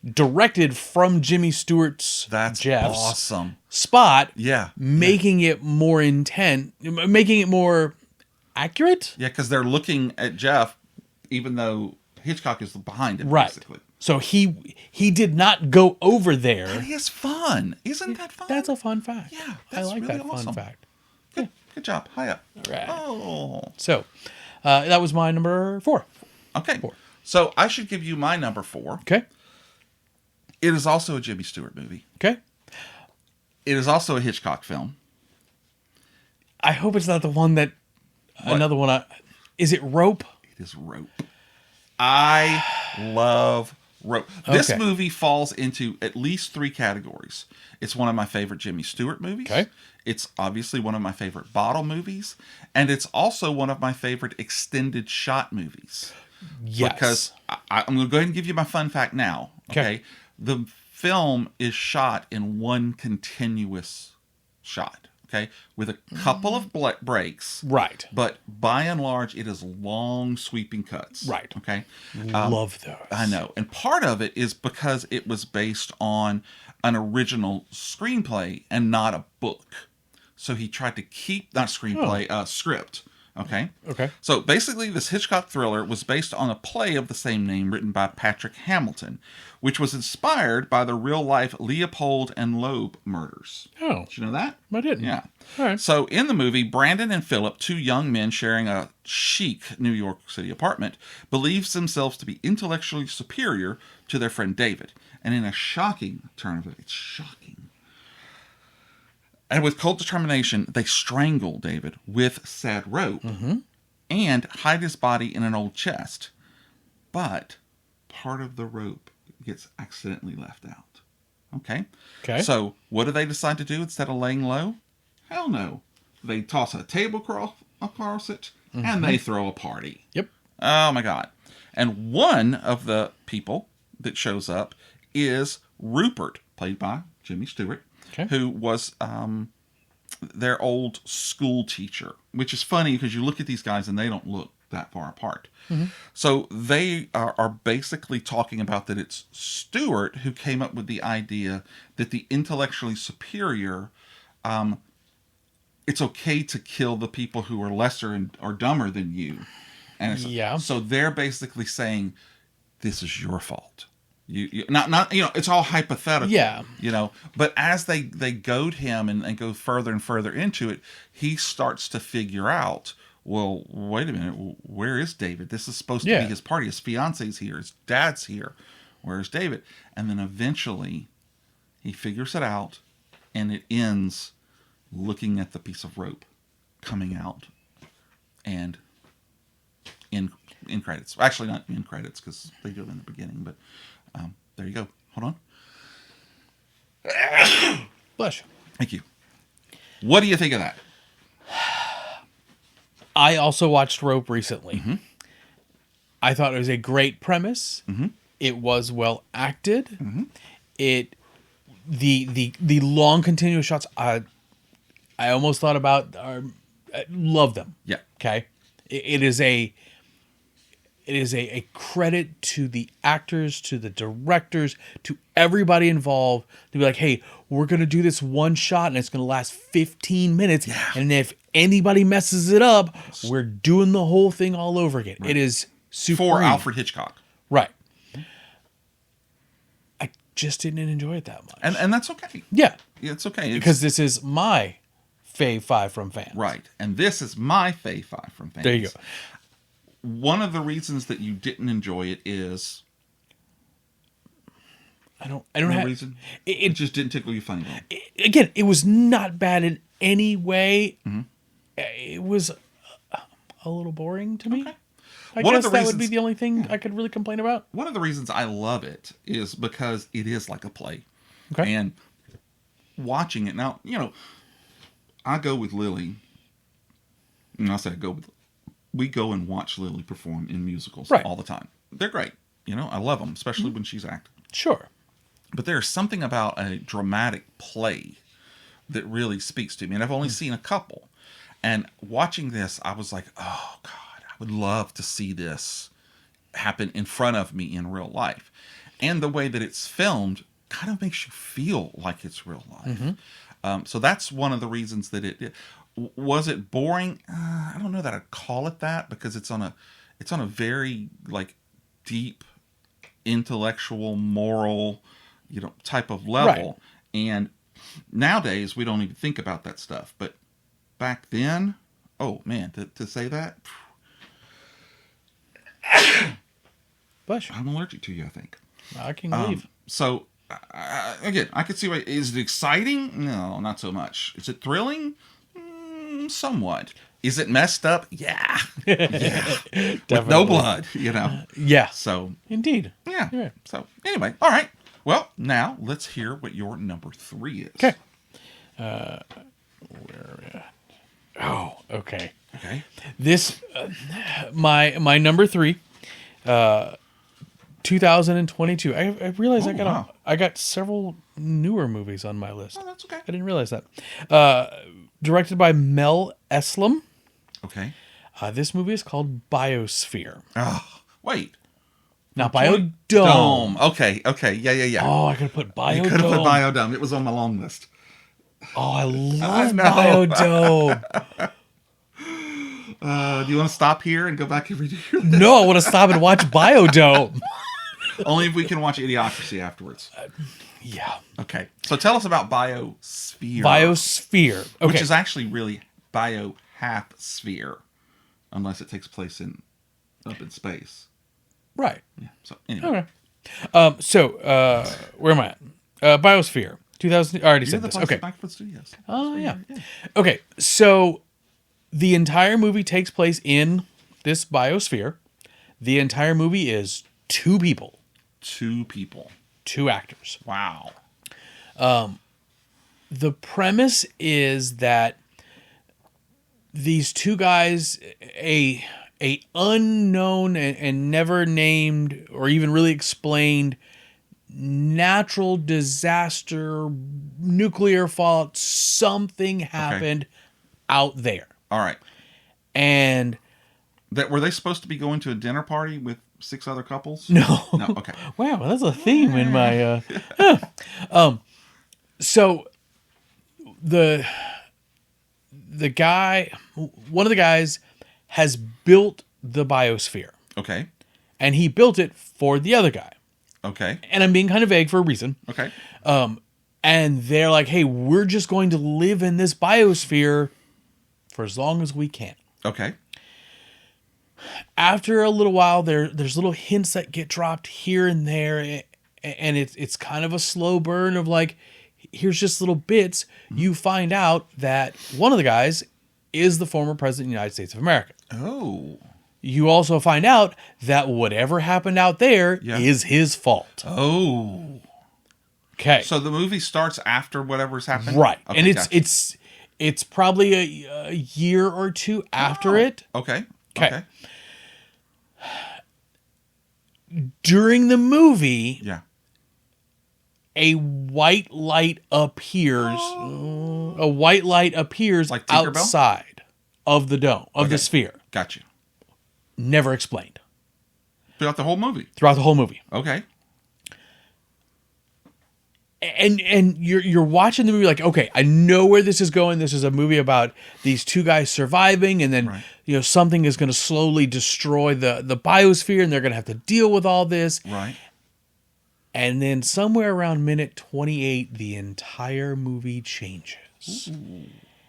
directed from Jimmy Stewart's Jeff's awesome spot, Yeah. making it more making it more accurate. Yeah, because they're looking at Jeff, even though Hitchcock is behind him, Right. basically. So he did not go over there. That is fun. Isn't that fun? That's a fun fact. Yeah, I that's like really that awesome. fun fact. Good job. High up. All right. Oh. So that was my number 4. Okay. So I should give you my number 4. Okay. It is also a Jimmy Stewart movie. Okay. It is also a Hitchcock film. I hope it's not the one that another one. Is it Rope? It is Rope. I love Rope. This Okay. movie falls into at least 3 categories. It's one of my favorite Jimmy Stewart movies. Okay. It's obviously one of my favorite bottle movies. And it's also one of my favorite extended shot movies. Yes. Because I'm going to go ahead and give you my fun fact now. Okay. The film is shot in one continuous shot. Okay. With a couple of breaks. Right. But by and large, it is long, sweeping cuts. Right. Okay. Love those. I know. And part of it is because it was based on an original screenplay and not a book. So he tried to keep, not screenplay, script. Okay. Okay. So basically, this Hitchcock thriller was based on a play of the same name written by Patrick Hamilton, which was inspired by the real-life Leopold and Loeb murders. Oh. Did you know that? I didn't. Yeah. All right. So in the movie, Brandon and Philip, 2 young men sharing a chic New York City apartment, believes themselves to be intellectually superior to their friend David. And in a shocking turn of it, it's shocking. And with cold determination, they strangle David with said rope and hide his body in an old chest. But part of the rope gets accidentally left out. Okay? Okay. So what do they decide to do instead of laying low? Hell no. They toss a tablecloth across it and they throw a party. Yep. Oh my God. And one of the people that shows up is Rupert, played by Jimmy Stewart, who was their old school teacher, which is funny because you look at these guys and they don't look that far apart. So they are basically talking about that it's Stewart who came up with the idea that the intellectually superior, it's okay to kill the people who are lesser or dumber than you. And so they're basically saying, this is your fault. You not it's all hypothetical. Yeah. But as they goad him and go further and further into it, he starts to figure out, well, wait a minute, where is David? This is supposed to be his party. His fiance's here. His dad's here. Where's David? And then eventually he figures it out, and it ends looking at the piece of rope coming out and in credits. Actually, not in credits because they do it in the beginning, but there you go. Hold on. Bless you. Thank you. What do you think of that? I also watched Rope recently. I thought it was a great premise. It was well acted. The long continuous shots. I almost thought about. Love them. Yeah. Okay. It is a credit to the actors, to the directors, to everybody involved to be like, hey, we're going to do this one shot and it's going to last 15 minutes. Yeah. And if anybody messes it up, we're doing the whole thing all over again. Right. It is super. For Alfred Hitchcock. Right. I just didn't enjoy it that much. And that's okay. Yeah. It's okay. Because this is my Fave Five from Fans. Right. And this is my Fave Five from Fans. There you go. One of the reasons that you didn't enjoy it is... I don't No have... reason? It just didn't tickle you funny bone. Again, it was not bad in any way. Mm-hmm. It was a little boring to me. Okay. I One of guess the that would be reasons- the only thing I could really complain about. One of the reasons I love it is because it is like a play. Okay. And watching it... Now, I go with Lily... And I'll say we go and watch Lily perform in musicals Right. all the time. They're great. I love them, especially when she's acting. Sure. But there's something about a dramatic play that really speaks to me. And I've only seen a couple. And watching this, I was like, oh, God, I would love to see this happen in front of me in real life. And the way that it's filmed kind of makes you feel like it's real life. So that's one of the reasons that it... Was it boring? I don't know that I'd call it that, because it's on a very deep intellectual, moral, type of level. Right. And nowadays we don't even think about that stuff. But back then, oh man, to say that, Bless you. I'm allergic to you, I think. I can leave. So again, I could see why. Is it exciting? No, not so much. Is it thrilling? Somewhat. Is it messed up? Yeah. With no blood, Yeah. So Indeed. yeah. Yeah. So anyway, all right. Well, now let's hear what your number 3 is. Okay. Where are we at? Oh, okay. Okay. This, my number 3, 2022. I realized I got several newer movies on my list. Oh, that's okay. I didn't realize that. Directed by Mel Eslem. Okay. This movie is called Biosphere. Oh, wait. Not Biodome. Okay. Yeah. Oh, I could have put Biodome. You could have put Biodome. It was on my long list. Oh, I love Biodome. Do you want to stop here and go back and redo your list? No, I want to stop and watch Biodome. Only if we can watch Idiocracy afterwards. Yeah. Okay. So tell us about Biosphere. Biosphere. Okay. Which is actually really bio half sphere. Unless it takes place up in space. Right. Yeah. So anyway. Okay. Where am I at? Biosphere. 2000. I already said this. Okay. Blackfoot Studios. Oh, yeah. Okay. So the entire movie takes place in this biosphere. The entire movie is 2 people. 2 people. 2 actors. Wow. The premise is that these 2 guys, a unknown and never named or even really explained natural disaster, nuclear fallout, something happened out there. All right. And were they supposed to be going to a dinner party with 6 other couples? No. Okay. Wow, that's a theme in my so the guy, one of the guys has built the biosphere. Okay. And he built it for the other guy. Okay. And I'm being kind of vague for a reason. Okay. And they're like, "Hey, we're just going to live in this biosphere for as long as we can." Okay. After a little while, there's little hints that get dropped here and there, and it's kind of a slow burn of here's just little bits. Mm-hmm. You find out that one of the guys is the former president of the United States of America. Oh. You also find out that whatever happened out there is his fault. Oh. Okay. So the movie starts after whatever's happened? Right. Okay, and gotcha. it's probably a year or 2 after it. Okay. During the movie, yeah, a white light appears. A white light appears like Tinkerbell? Outside of the dome, of the sphere. Gotcha. Never explained. Throughout the whole movie? Throughout the whole movie. Okay. and you're watching the movie like, okay, I know where this is going. This is a movie about these two guys surviving, and then something is going to slowly destroy the biosphere, and they're going to have to deal with all this. Right. And then somewhere around minute 28, the entire movie changes. Ooh.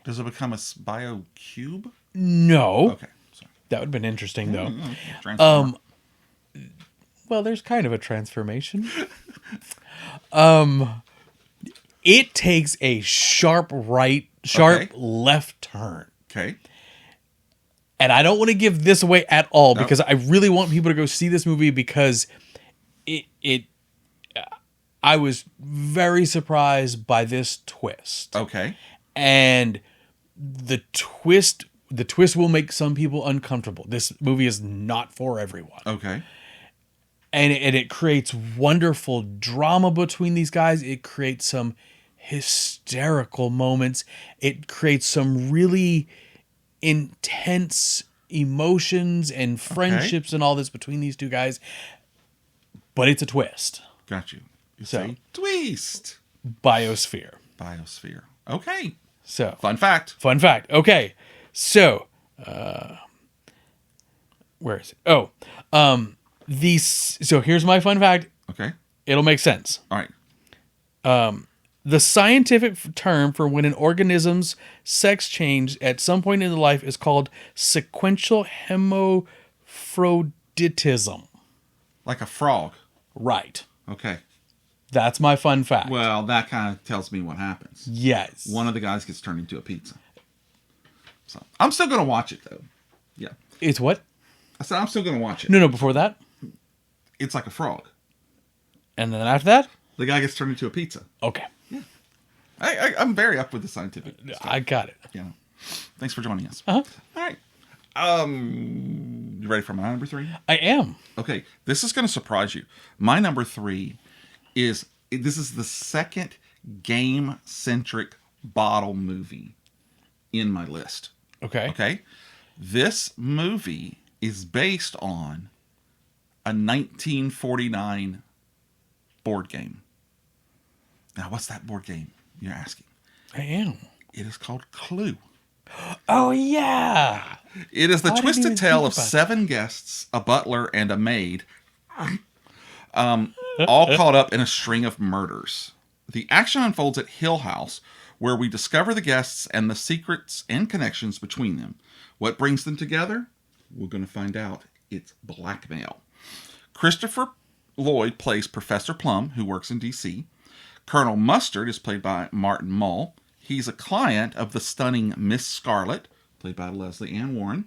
Does it become a bio cube? No. Okay. Sorry. That would have been interesting, though. Well, there's kind of a transformation. It takes a sharp left turn. Okay. And I don't want to give this away at all because I really want people to go see this movie because I was very surprised by this twist. Okay. And the twist will make some people uncomfortable. This movie is not for everyone. Okay. And it creates wonderful drama between these guys. It creates some hysterical moments. It creates some really intense emotions and friendships and all this between these two guys. But it's a twist. Got you. Say twist. Biosphere. Okay. So Fun fact. Okay. So where is it? So here's my fun fact. Okay. It'll make sense. All right. The scientific term for when an organism's sex change at some point in the life is called sequential hermaphroditism. Like a frog. Right. Okay. That's my fun fact. Well, that kind of tells me what happens. Yes. One of the guys gets turned into a pizza. So I'm still going to watch it, though. Yeah. It's what? I said I'm still going to watch it. No, before that? It's like a frog. And then after that? The guy gets turned into a pizza. Okay. Yeah. I'm very up with the scientific stuff. I got it. Yeah. Thanks for joining us. Uh-huh. All right. You ready for my number 3? I am. Okay. This is going to surprise you. My number 3 is the second game-centric bottle movie in my list. Okay. Okay. This movie is based on a 1949 board game. Now, what's that board game, you're asking? I am. It is called Clue. Oh, yeah. It is the twisted tale of 7 guests, a butler, and a maid, all caught up in a string of murders. The action unfolds at Hill House, where we discover the guests and the secrets and connections between them. What brings them together? We're going to find out. It's blackmail. Christopher Lloyd plays Professor Plum, who works in D.C. Colonel Mustard is played by Martin Mull. He's a client of the stunning Miss Scarlet, played by Leslie Ann Warren,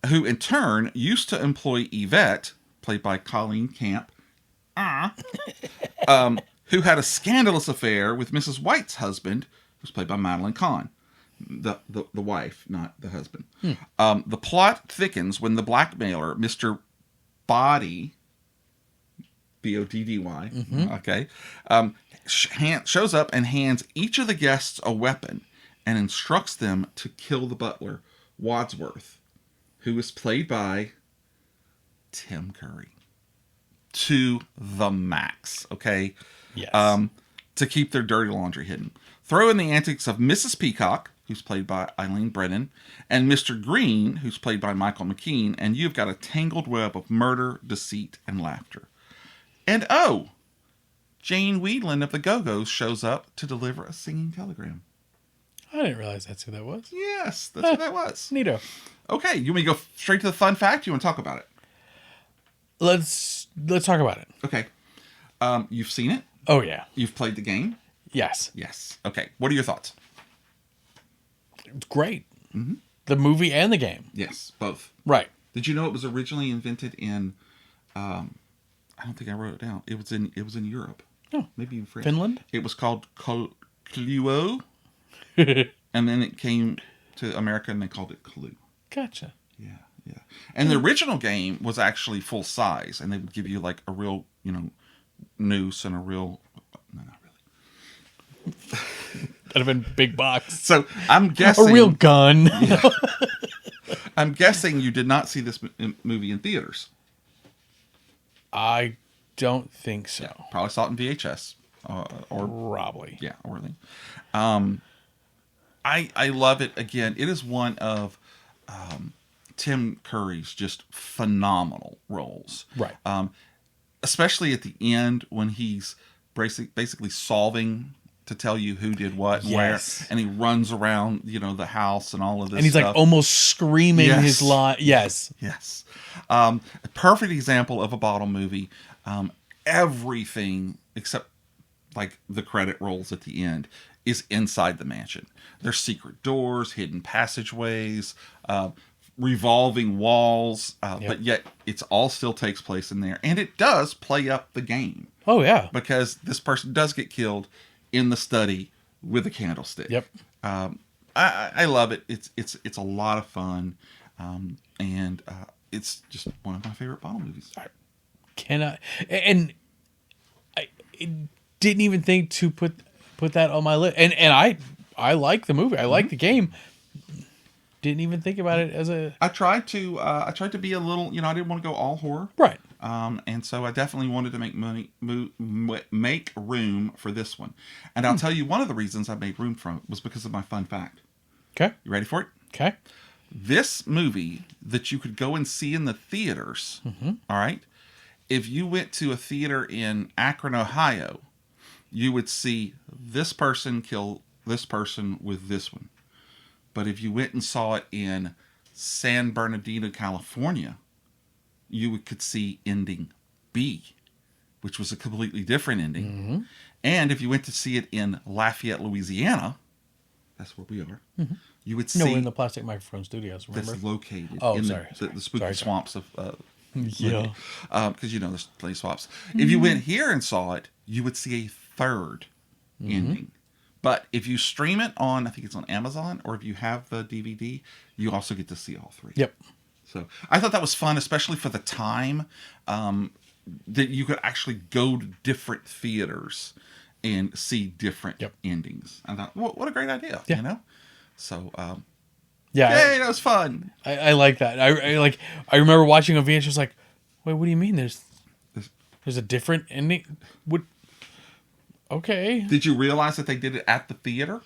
who in turn used to employ Yvette, played by Colleen Camp, who had a scandalous affair with Mrs. White's husband, who's played by Madeline Kahn, the wife, not the husband. The plot thickens when the blackmailer, Mr. Boddy, B-O-D-D-Y, okay, shows up and hands each of the guests a weapon and instructs them to kill the butler, Wadsworth, who is played by Tim Curry. To the max, okay? Yes. To keep their dirty laundry hidden. Throw in the antics of Mrs. Peacock, who's played by Eileen Brennan, and Mr. Green, who's played by Michael McKean, and you've got a tangled web of murder, deceit, and laughter. And Jane Weedland of the Go-Go's shows up to deliver a singing telegram. I didn't realize that's who that was. Yes, that's who that was. Neato. Okay, you want me to go straight to the fun fact? You want to talk about it? Let's talk about it. Okay. You've seen it? Oh, yeah. You've played the game? Yes. Yes. Okay. What are your thoughts? It's great. Mm-hmm. The movie and the game. Yes, both. Right. Did you know it was originally invented in? I don't think I wrote it down. It was in Europe. Oh, maybe in France. Finland. It was called Cluo, and then it came to America and they called it Clue. Gotcha. Yeah. And the original game was actually full size, and they would give you like a real, noose and a real. No, not really. That'd have been big box. So I'm guessing a real gun. Yeah. I'm guessing you did not see this movie in theaters. I don't think so. Yeah, probably saw it in VHS. or Probably. yeah, Orly. I love it. Again, it is one of Tim Curry's just phenomenal roles. Right. Especially at the end when he's basically solving to tell you who did what and Yes. where, and he runs around, the house and all of this And he's stuff. like almost screaming Yes. his line. Yes. Yes. A perfect example of a bottle movie. Everything except like the credit rolls at the end is inside the mansion. There's secret doors, hidden passageways, revolving walls, but yet it's all still takes place in there. And it does play up the game. Oh, yeah. Because this person does get killed in the study with a candlestick. Yep. I love it. It's a lot of fun. And it's just one of my favorite bottle movies. And I didn't even think to put that on my list. And I like the movie. I like the game. Didn't even think about it as a. I tried to be a little. I didn't want to go all horror. Right. And so I definitely wanted to make room for this one. And I'll tell you, one of the reasons I made room for it was because of my fun fact. Okay. You ready for it? Okay. This movie that you could go and see in the theaters, all right? If you went to a theater in Akron, Ohio, you would see this person kill this person with this one. But if you went and saw it in San Bernardino, California, you could see ending B, which was a completely different ending. Mm-hmm. And if you went to see it in Lafayette, Louisiana, that's where we are, you would see... we're in the Plastic Microphone Studios, remember? That's located in the spooky swamps of... yeah. Because, there's plenty of swamps. If you went here and saw it, you would see a third ending. But if you stream it on, I think it's on Amazon, or if you have the DVD, you also get to see all three. Yep. So I thought that was fun, especially for the time, that you could actually go to different theaters and see different endings. I thought, what a great idea, So, yeah, that was fun. I like that. I remember watching a VHS like, wait, what do you mean? There's a different ending? What? Okay. Did you realize that they did it at the theater?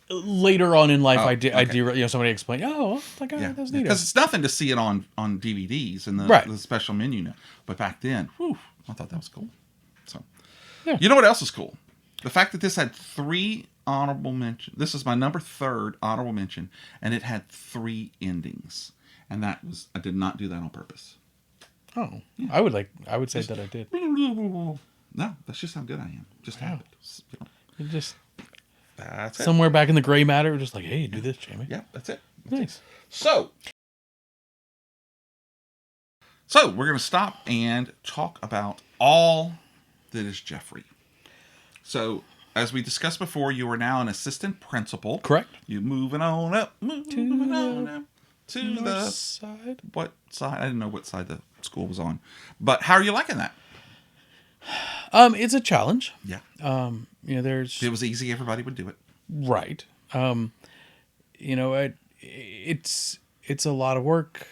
Later on in life, I did. Somebody explained. Oh, that's neat. Because it's nothing to see it on DVDs and the special menu now. But back then, I thought that was cool. So, you know what else is cool? The fact that this had 3 honorable mentions. This is my number 3rd honorable mention, and it had 3 endings. And I did not do that on purpose. Oh, yeah. I would say that I did. No, that's just how good I am. Just happened. You just that's it. Somewhere back in the gray matter, just like, hey, do this, Jamie. Yeah, that's it. Nice. So we're going to stop and talk about all that is Jeffrey. So, as we discussed before, you are now an assistant principal. Correct. You're moving on up to the side. What side? I didn't know what side the school was on. But how are you liking that? It's a challenge. Yeah. There's... If it was easy, everybody would do it. Right. It's a lot of work.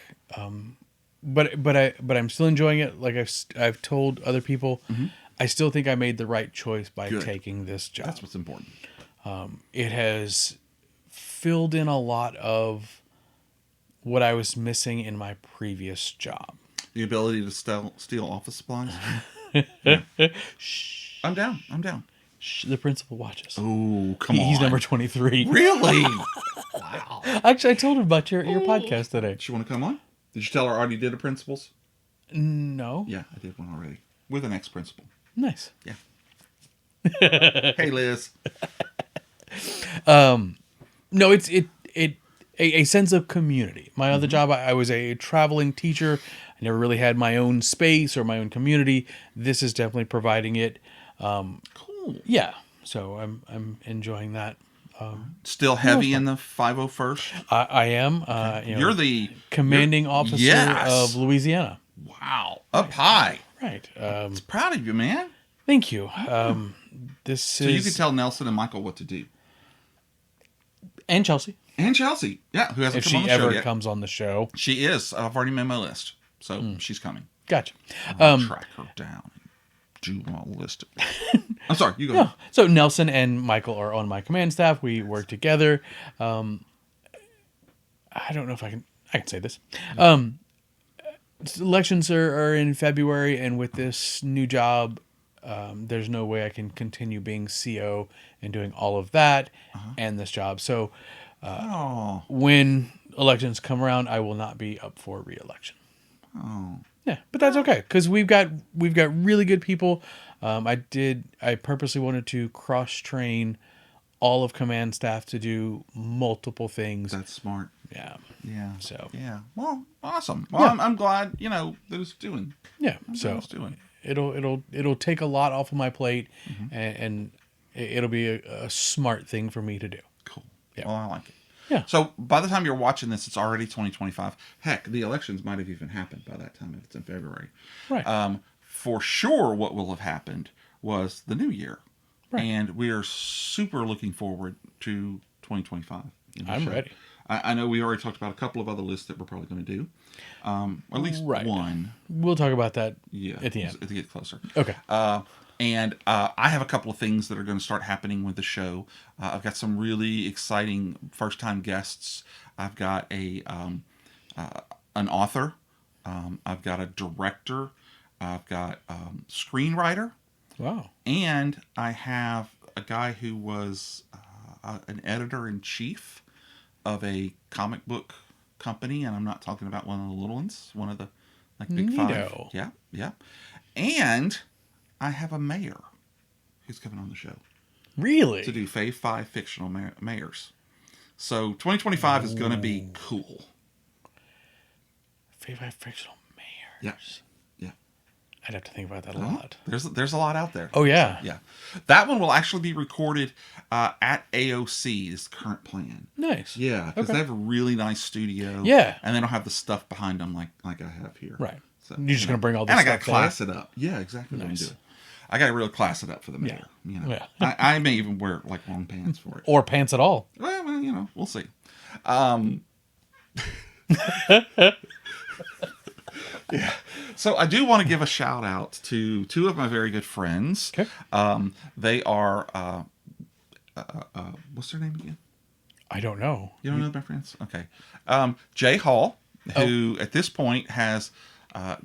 But I'm still enjoying it. Like I've told other people, I still think I made the right choice by taking this job. That's what's important. It has filled in a lot of what I was missing in my previous job. The ability to steal office supplies. Shh. I'm down. Shh, the principal watches. Oh, come on. He's number 23. Really? Wow. Actually, I told him about your podcast today. Does she want to come on? Did you tell her I already did a principals? No. Yeah, I did one already. With an ex-principal. Nice. Yeah. Hey, Liz. No, it's a sense of community. My other job, I was a traveling teacher. I never really had my own space or my own community. This is definitely providing it. Cool. Yeah. So I'm enjoying that. Still heavy in the 501st? I am. You're the commanding officer of Louisiana. Wow. Up high. Right. I'm proud of you, man. Thank you. So you can tell Nelson and Michael what to do. And Chelsea. And Chelsea. Yeah, who hasn't If come on she the show ever yet. comes on the show. She is. I've already made my list. So she's coming. Gotcha. I'll track her down and you want to list it? I'm sorry, you go ahead. So Nelson and Michael are on my command staff. We work together. I don't know if I can say this. Elections are in February, and with this new job, there's no way I can continue being CO and doing all of that and this job. So when elections come around, I will not be up for re-election. Yeah, but that's okay because we've got really good people. I purposely wanted to cross train all of command staff to do multiple things. That's smart. Yeah. Yeah. So yeah. Well, awesome. Well, I'm glad that it's doing. Yeah. So it's doing. It'll take a lot off of my plate, and it'll be a smart thing for me to do. Cool. Yeah. Well, I like it. Yeah. So by the time you're watching this, it's already 2025. Heck, the elections might have even happened by that time if it's in February. Right. For sure, what will have happened was the new year. Right. And we are super looking forward to 2025. I'm ready. I know we already talked about a couple of other lists that we're probably going to do. At least one. We'll talk about that at the end. As we get closer. Okay. And I have a couple of things that are going to start happening with the show. I've got some really exciting first-time guests. I've got an author. I've got a director. I've got screenwriter. Wow. And I have a guy who was an editor-in-chief of a comic book company, and I'm not talking about one of the little ones, one of the big five. Yeah, yeah. And I have a mayor who's coming on the show. Really? To do Fave Five fictional mayors. So 2025 is going to be cool. Fave Five fictional mayors. Yeah. I'd have to think about that a lot. There's a lot out there. Oh, yeah. Yeah. That one will actually be recorded at AOC, is the current plan. Nice. Yeah, because they have a really nice studio. Yeah. And they don't have the stuff behind them like I have here. Right. So, you're just going to bring all this stuff. stuff. And I got to class it up. Yeah, exactly. Nice. What I'm doing. I got to really class it up for the mayor. Yeah. I may even wear long pants for it. Or pants at all. Well, we'll see. Yeah. So I do want to give a shout out to two of my very good friends. Okay. They are, what's their name again? I don't know. You don't know my friends? Okay. Jay Hall, who at this point has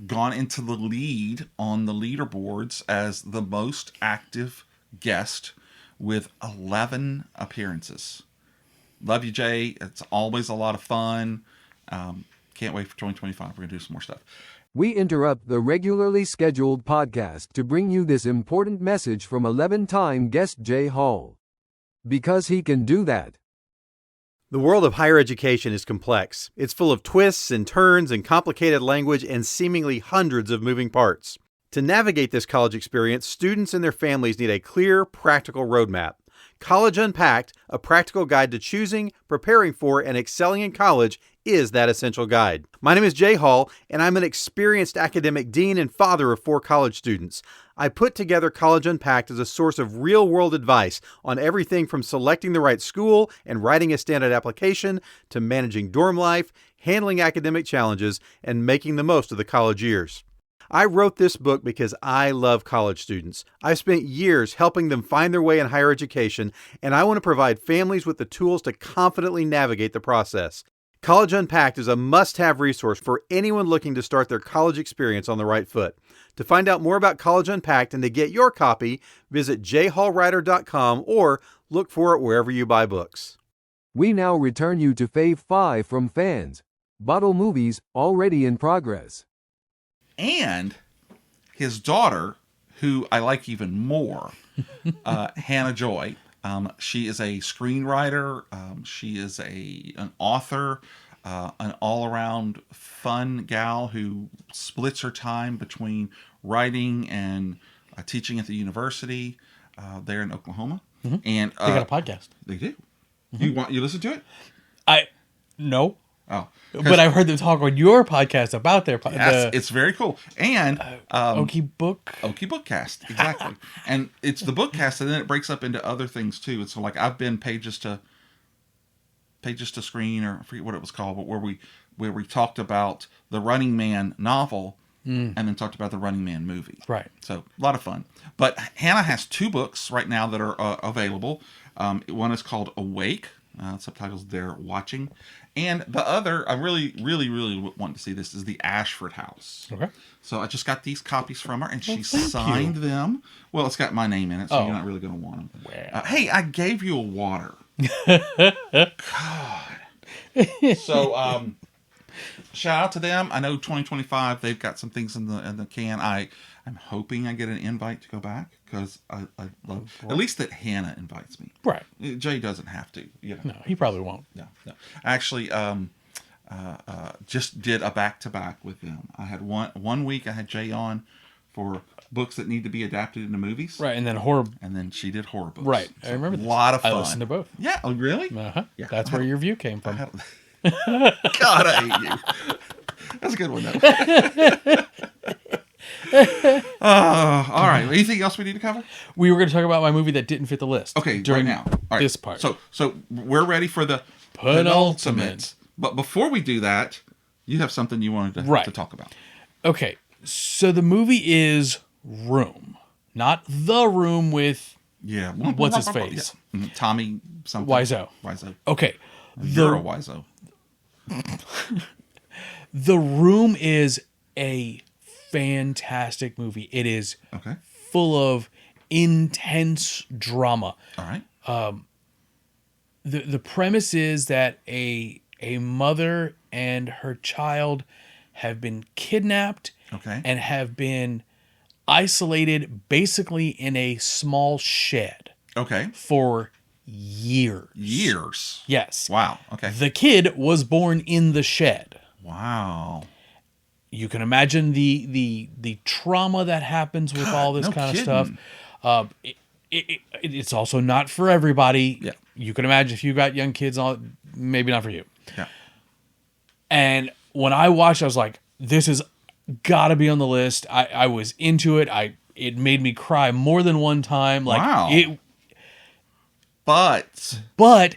gone into the lead on the leaderboards as the most active guest with 11 appearances. Love you, Jay. It's always a lot of fun. Can't wait for 2025. We're going to do some more stuff. We interrupt the regularly scheduled podcast to bring you this important message from 11-time guest Jay Hall. Because he can do that. The world of higher education is complex. It's full of twists and turns and complicated language and seemingly hundreds of moving parts. To navigate this college experience, students and their families need a clear, practical roadmap. College Unpacked, a practical guide to choosing, preparing for, and excelling in college, is that essential guide. My name is Jay Hall, and I'm an experienced academic dean and father of 4 college students. I put together College Unpacked as a source of real-world advice on everything from selecting the right school and writing a standard application to managing dorm life, handling academic challenges, and making the most of the college years. I wrote this book because I love college students. I've spent years helping them find their way in higher education, and I want to provide families with the tools to confidently navigate the process. College Unpacked is a must-have resource for anyone looking to start their college experience on the right foot. To find out more about College Unpacked and to get your copy, visit jhallwriter.com or look for it wherever you buy books. We now return you to Fave Five from Fans. Bottle movies already in progress. And his daughter, who I like even more, Hannah Joy. She is a screenwriter. She is an author, an all-around fun gal who splits her time between writing and teaching at the university there in Oklahoma. Mm-hmm. And they got a podcast. They do. Mm-hmm. You listen to it? No. Oh, but I've heard them talk on your podcast about their podcast. Yes, it's very cool. And Okie Bookcast, exactly. And it's the Bookcast, and then it breaks up into other things too. It's so like I've been pages to Screen, or I forget what it was called, but where we talked about the Running Man novel and then talked about the Running Man movie. Right. So a lot of fun. But Hannah has 2 books right now that are available. One is called Awake. Subtitles there, Watching. And the other, I really, really, really want to see this, is The Ashford House. Okay. So I just got these copies from her, and she thank signed you. them. Well, it's got my name in it, so Oh. you're not really going to want them. Wow. Hey, I gave you a water. God. So, shout out to them. I know 2025, they've got some things in the can. I'm hoping I get an invite to go back, because I love, at least that Hannah invites me. Right. Jay doesn't have to. You know. No, he probably won't. No. Actually, just did a back-to-back with them. I had one week I had Jay on for books that need to be adapted into movies. Right, and then horror. And then she did horror books. Right, So I remember a this. lot of fun. I listened to both. Yeah. Oh, really? Uh-huh. Yeah. That's where your view came from. God, I hate you. That's a good one, though. All right. Anything else we need to cover? We were going to talk about my movie that didn't fit the list. Okay, during right now. All right. this part. So we're ready for the Penultimate. But before we do that, you have something you wanted to talk about. Okay, so the movie is Room, not The Room with Yeah. What's his face? Yeah. Tommy something. Wiseau. You're Okay, a Wiseau. The Room is a fantastic movie. It is Okay. full of intense drama. All right. The premise is that a mother and her child have been kidnapped Okay. and have been isolated basically in a small shed Okay. for years. Years. Yes. Wow. Okay. The kid was born in the shed. Wow. You can imagine the trauma that happens with all this no kind kidding. of stuff. It's also not for everybody. Yeah. You can imagine if you've got young kids, maybe not for you. Yeah. And when I watched, I was like, this has got to be on the list. I was into it. It made me cry more than one time. Like, Wow. But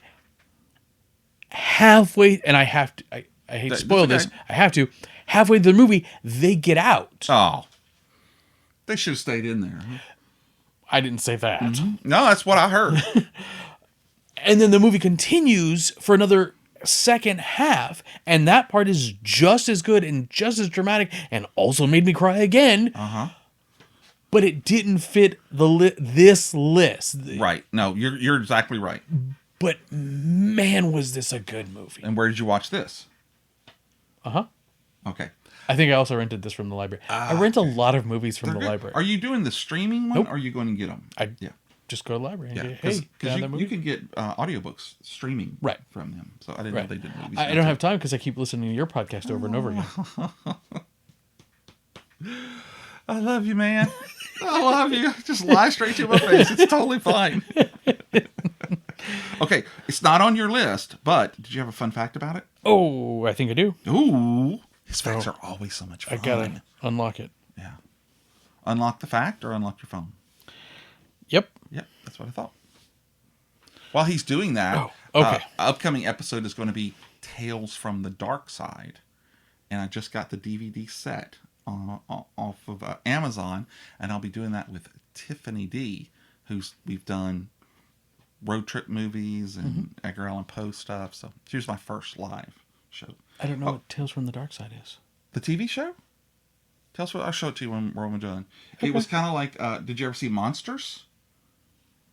halfway, and I have to, I hate to That's spoil okay. this. I have to. Halfway through the movie, they get out. Oh. They should have stayed in there. I didn't say that. No, that's what I heard. And then the movie continues for another second half, and that part is just as good and just as dramatic, and also made me cry again. But it didn't fit this list. Right. No, you're exactly right. But man, was this a good movie. And where did you watch this? Okay. I think I also rented this from the library. I rent a lot of movies from the Good. library. Are you doing the streaming one? Nope. Or are you going to get them? Yeah. Just go to the library and Yeah. get, hey, can I have that movie? You can get audiobooks streaming Right. from them. So I didn't Right. know they did movies. I don't have time because I keep listening to your podcast over and over again. I love you, man. I love you. Just lie straight to my face. It's totally fine. Okay, it's not on your list, but did you have a fun fact about it? Oh, I think I do. Ooh, his facts are always so much fun. I gotta unlock it. Yeah. Unlock the fact or unlock your phone? Yep. Yep, that's what I thought. While he's doing that, okay. Upcoming episode is going to be Tales from the Dark Side. And I just got the DVD set off of Amazon, and I'll be doing that with Tiffany D, we've done road trip movies and Edgar Allan Poe stuff. So she was my first live show. I don't know what Tales from the Dark Side is. The TV show? I'll show it to you when we're done. It was kind of like, did you ever see Monsters?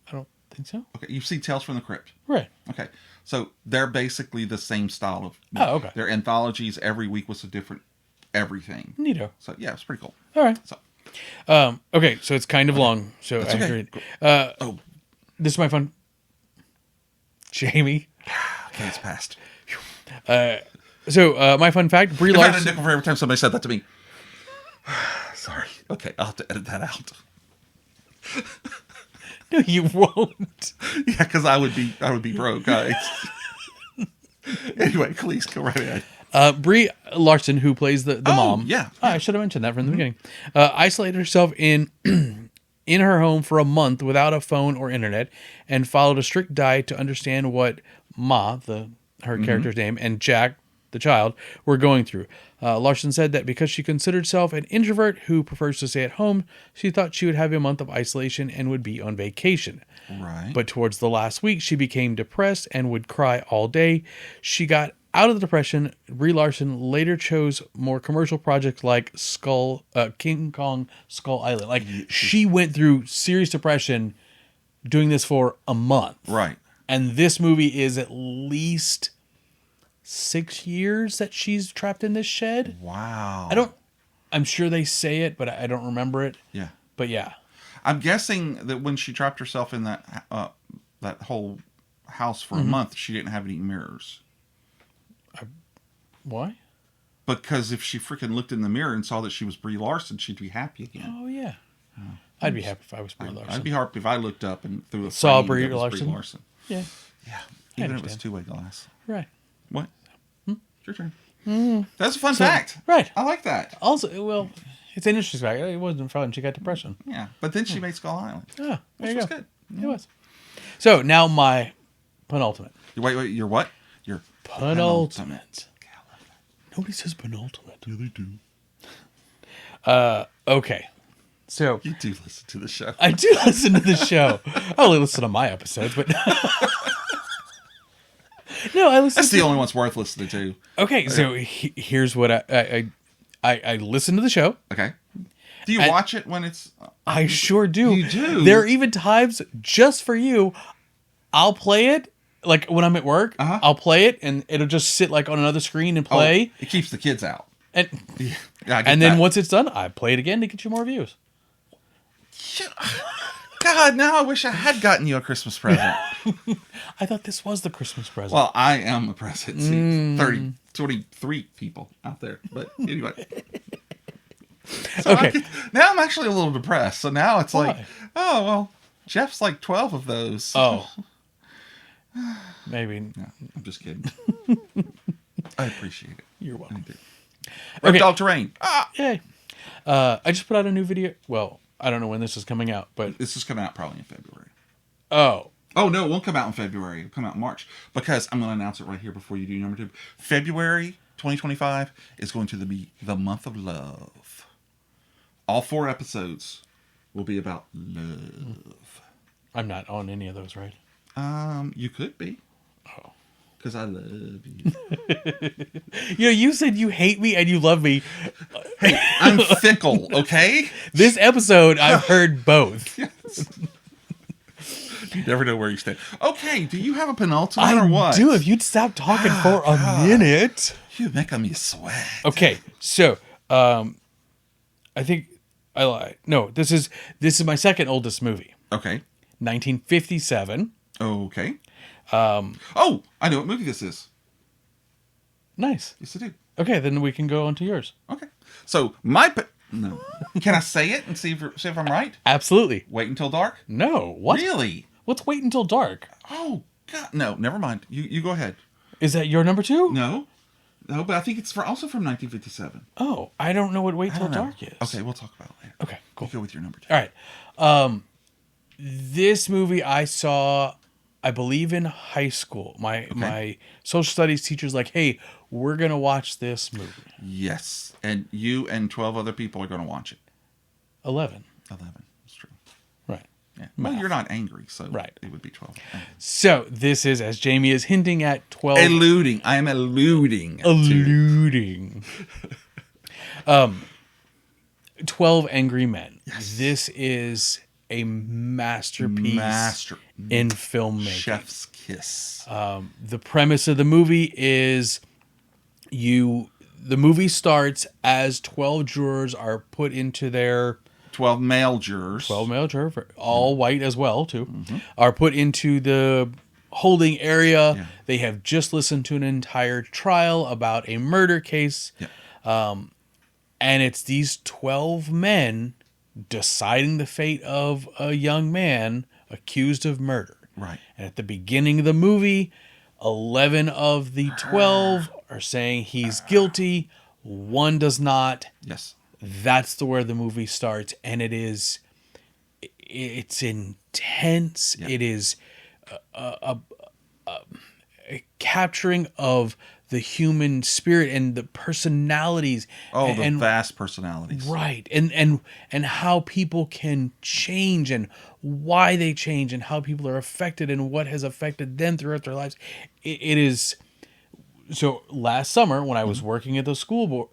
I don't think so. Okay, you've seen Tales from the Crypt. Right. Okay, so they're basically the same style of. Oh, okay. Their anthologies every week was a different everything. Neato. So yeah, it's pretty cool. All right. So Okay, so it's kind of long. So That's I have okay. to read. This is my fun. Jamie. okay, it's passed. So my fun fact: Brie If I had a Larson. nickel for every time somebody said that to me. Sorry. Okay, I'll have to edit that out. No, you won't. Yeah, because I would be broke. Anyway, please go right ahead. Brie Larson, who plays the mom. Yeah. I should have mentioned that from the beginning. Isolated herself in her home for a month without a phone or internet, and followed a strict diet to understand what Ma, her character's name, and Jack, the child, were going through. Larson said that because she considered herself an introvert who prefers to stay at home, she thought she would have a month of isolation and would be on vacation. Right. But towards the last week, she became depressed and would cry all day. She got out of the depression. Brie Larson later chose more commercial projects like King Kong Skull Island. Like, she went through serious depression doing this for a month. Right. And this movie is at least 6 years that she's trapped in this shed. Wow. I'm sure they say it, but I don't remember it. Yeah. But yeah. I'm guessing that when she trapped herself in that whole house for a month, she didn't have any mirrors. Why? Because if she freaking looked in the mirror and saw that she was Brie Larson, she'd be happy again. Oh, yeah. I'd be happy if I was Brie Larson. I'd be happy if I looked up and through a Saw frame Brie that was Larson? Yeah. Yeah. Even if it was two-way glass. Right. What? Your turn. That's a fun fact. Right. I like that. Also, well, it's an interesting fact. It wasn't fun. She got depression. Yeah. But then she made Skull Island. Yeah. There Which you was go. good. It was. So now my penultimate. Wait, your what? Your Penultimate. Nobody says penultimate. Yeah, they do. Okay. So You do listen to the show. I do listen to the show. I only listen to my episodes, but no, I listen. That's the only one's worth listening to. Okay, so here's what I listen to the show. Okay. Do you watch it when it's... I sure do. You do? There are even times just for you, I'll play it. Like when I'm at work, I'll play it and it'll just sit like on another screen and play. Oh, it keeps the kids out. And Yeah, I get and then that. once it's done, I play it again to get you more views. God, now I wish I had gotten you a Christmas present. I thought this was the Christmas present. Well, I am a present. See, 23 people out there. But anyway. So okay. Now I'm actually a little depressed. So now it's like, Why? oh, well, Jeff's like 12 of those. Oh. Maybe. No, I'm just kidding. I appreciate it. You're welcome. I do. Red Okay. Dog Terrain. Yay. I just put out a new video. Well, I don't know when this is coming out, but... This is coming out probably in February. Oh. Oh, no, it won't come out in February. It'll come out in March. Because I'm going to announce it right here before you do number 2. February 2025 is going to be the month of love. All 4 episodes will be about love. I'm not on any of those, right? You could be. Oh. Because I love you. You know, you said you hate me and you love me. Hey, I'm fickle, okay? This episode, I've heard both. Yes. You never know where you stand. Okay, do you have a penultimate or what? I do. If you'd stop talking for a minute. You're making me sweat. Okay, so I think I lied. No, this is my second oldest movie. Okay. 1957. Okay. Oh, I know what movie this is. Nice. Yes, I do. Okay, then we can go on to yours. Okay. So no. Can I say it and see if I'm right? Absolutely. Wait Until Dark? No. What? Really? Let's wait until dark. Oh God, no. Never mind. You go ahead. Is that your number 2? No, but I think it's also from 1957. Oh, I don't know what wait I till don't know. dark is. Okay, we'll talk about it later. Okay, cool. You go with your number 2. All right. This movie I saw, I believe in high school. My social studies teacher's like, hey, we're going to watch this movie. Yes, and you and 12 other people are going to watch it. 11. 11. That's true. Right. Yeah. Well, you're not angry, so Right. it would be 12. So this is, as Jamie is hinting at, 12. Alluding. I am alluding. Alluding. 12 Angry Men. Yes. This is a masterpiece in filmmaking. Chef's kiss. The premise of the movie is the movie starts as 12 jurors are put into their 12 male jurors. 12 male jurors, all white as well too, are put into the holding area. Yeah. They have just listened to an entire trial about a murder case. Yeah. And it's these 12 men deciding the fate of a young man accused of murder. Right. And at the beginning of the movie, 11 of the 12 are saying he's guilty. 1 does not. Yes. That's where the movie starts. And it's intense. Yeah. It is capturing of the human spirit and the personalities. Oh, and the vast personalities. Right. And how people can change and why they change and how people are affected and what has affected them throughout their lives. It is. So last summer when I was working at the school board,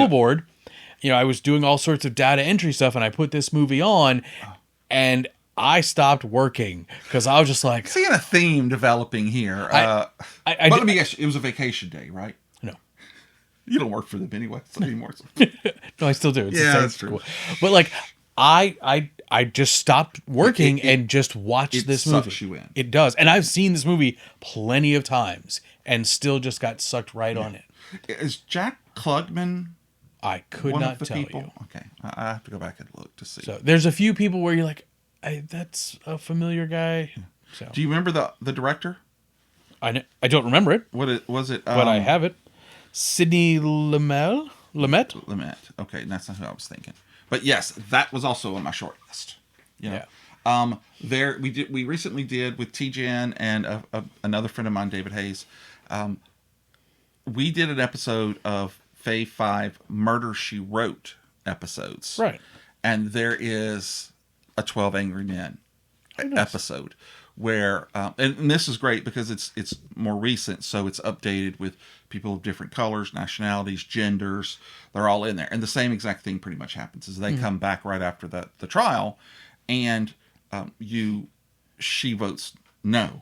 board, I was doing all sorts of data entry stuff, and I put this movie on, and I stopped working because I was just like, seeing a theme developing here. But let me guess, it was a vacation day, right? No. You don't work for them anyway anymore. So. No, I still do. It's the Yeah, same that's true. school. But like, I just stopped working and just watched this movie. It sucks you in. It does. And I've seen this movie plenty of times and still just got sucked right on it. Is Jack Klugman I could one not of the tell people? you. Okay, I have to go back and look to see. So there's a few people where you're like, that's a familiar guy. So Do you remember the director? I don't remember it, Was it? but I have it. Sidney Lumet. Lumet. Okay, that's not who I was thinking. But yes, that was also on my short list. Yeah. We recently did with TGN and another friend of mine, David Hayes. We did an episode of Fave Five Murder She Wrote episodes. Right. And there is a 12 Angry Men episode where, and this is great because it's more recent, so it's updated with people of different colors, nationalities, genders. They're all in there. And the same exact thing pretty much happens is they come back right after the trial, and she votes no,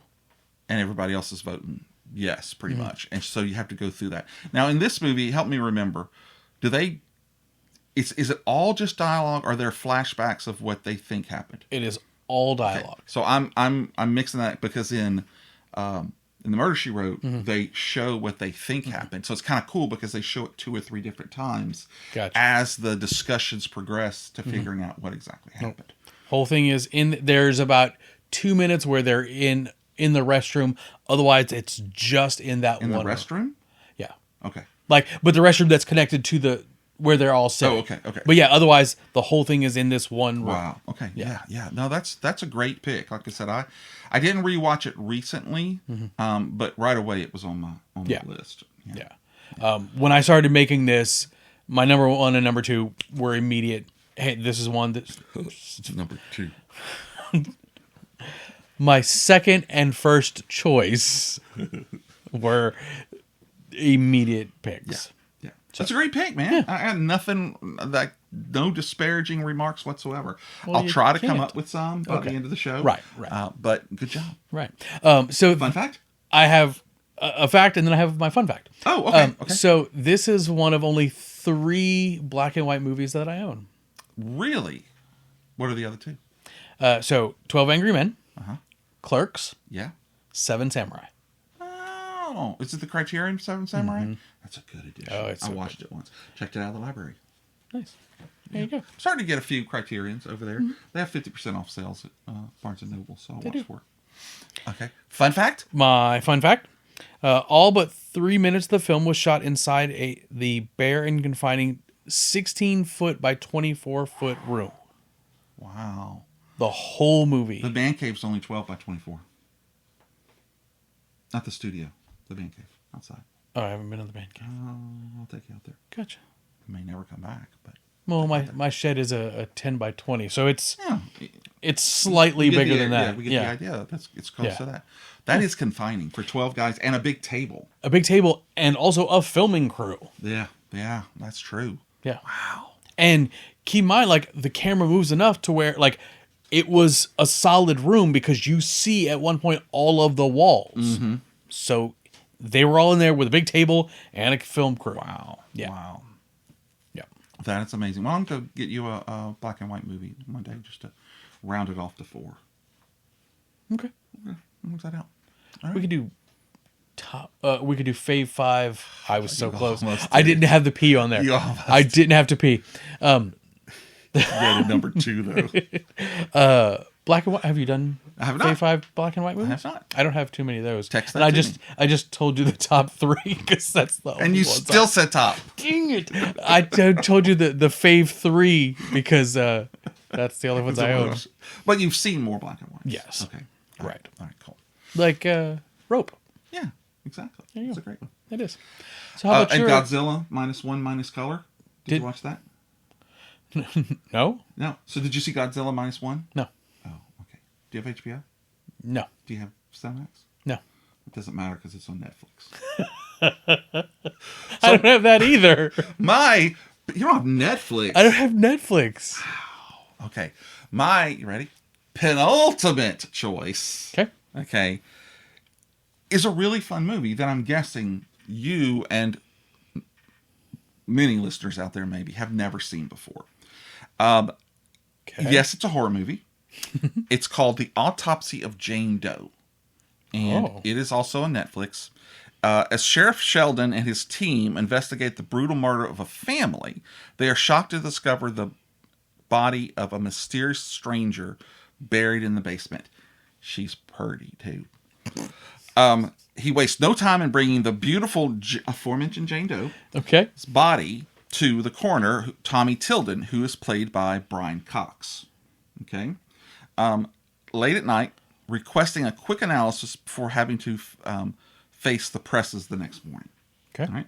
and everybody else is voting yes, pretty much. And so you have to go through that. Now, in this movie, help me remember, is it all just dialogue, or are there flashbacks of what they think happened? It is all dialogue. Okay. So I'm mixing that because in the Murder She Wrote, they show what they think happened. So it's kind of cool because they show it 2 or 3 different times as the discussions progress to figuring out what exactly happened. Whole thing is there's about 2 minutes where they're in the restroom. Otherwise, it's just in that In one the restroom? room. Yeah. Okay. But the restroom that's connected to where they're all sitting. Oh, okay. But yeah, otherwise the whole thing is in this one room. Wow. Okay. Yeah. No, that's a great pick. Like I said, I didn't rewatch it recently, but right away it was on my list. Yeah. When I started making this, my number 1 and number 2 were immediate. Hey, this is one that number 2. My second and first choice were immediate picks. Yeah. That's a great pick, man. Yeah. I have nothing, no disparaging remarks whatsoever. Well, I'll try to come up with some by the end of the show. Right. But good job. Right. So fun fact? I have a fact, and then I have my fun fact. Oh, okay. So this is one of only 3 black and white movies that I own. Really? What are the other 2? So 12 Angry Men, Clerks, Yeah. 7 Samurai. Oh, is it the Criterion 7 Samurai? That's a good edition. Oh, it's I so watched it once. Checked it out of the library. Nice. There you go. I'm starting to get a few Criterions over there. They have 50% off sales at Barnes & Noble, so I'll watch for it. Okay. Fun fact? My fun fact. All but 3 minutes of the film was shot inside the bare and confining 16-foot by 24-foot room. Wow. The whole movie. The man cave's only 12 by 24. Not the studio. The man cave outside. Oh, I haven't been in the man cave. I'll take you out there. Gotcha. I may never come back, but... Well, my shed is a 10 by 20, so it's slightly bigger than that. Yeah, we get the idea. It's close to that. That is confining for 12 guys and a big table. A big table and also a filming crew. Yeah, that's true. Yeah. Wow. And keep in mind, like, the camera moves enough to where, like, it was a solid room because you see at one point all of the walls. So they were all in there with a big table and a film crew. Wow. Yeah. Wow. Yeah. That's amazing. Well, I'm going to get you a black and white movie one day just to round it off to 4. Okay. Works that out. We could do we could do Fave 5. I was so close. almost I did. didn't didn't have to pee on there. You almost I didn't have to pee. Yeah, the number 2 though. Black and white. Have you done I have not. Fave 5 black and white movies? have not. I don't have too many of those. Text and that I to just me. I just told you the top 3 because that's the And only you ones still said top. Dang it! I told you the Fave 3 because that's the only ones I own. But you've seen more black and white. Yes. Okay. Right. All right, cool. Like Rope. Yeah. There you It's go. a great one. It is. So how about and your... Godzilla -1 minus color? Did you watch that? No? No. So did you see Godzilla -1? No. Oh, okay. Do you have HBO? No. Do you have Cinemax? No. It doesn't matter because it's on Netflix. I don't have that either. You don't have Netflix. I don't have Netflix. Okay. You ready? Penultimate choice. Okay. Is a really fun movie that I'm guessing you and many listeners out there maybe have never seen before. Yes, it's a horror movie. It's called The Autopsy of Jane Doe. And it is also on Netflix. As Sheriff Sheldon and his team investigate the brutal murder of a family, they are shocked to discover the body of a mysterious stranger buried in the basement. She's pretty, too. He wastes no time in bringing the beautiful aforementioned Jane Doe's body to the coroner, Tommy Tilden, who is played by Brian Cox. Okay. Late at night, requesting a quick analysis before having to face the presses the next morning. Okay. All right.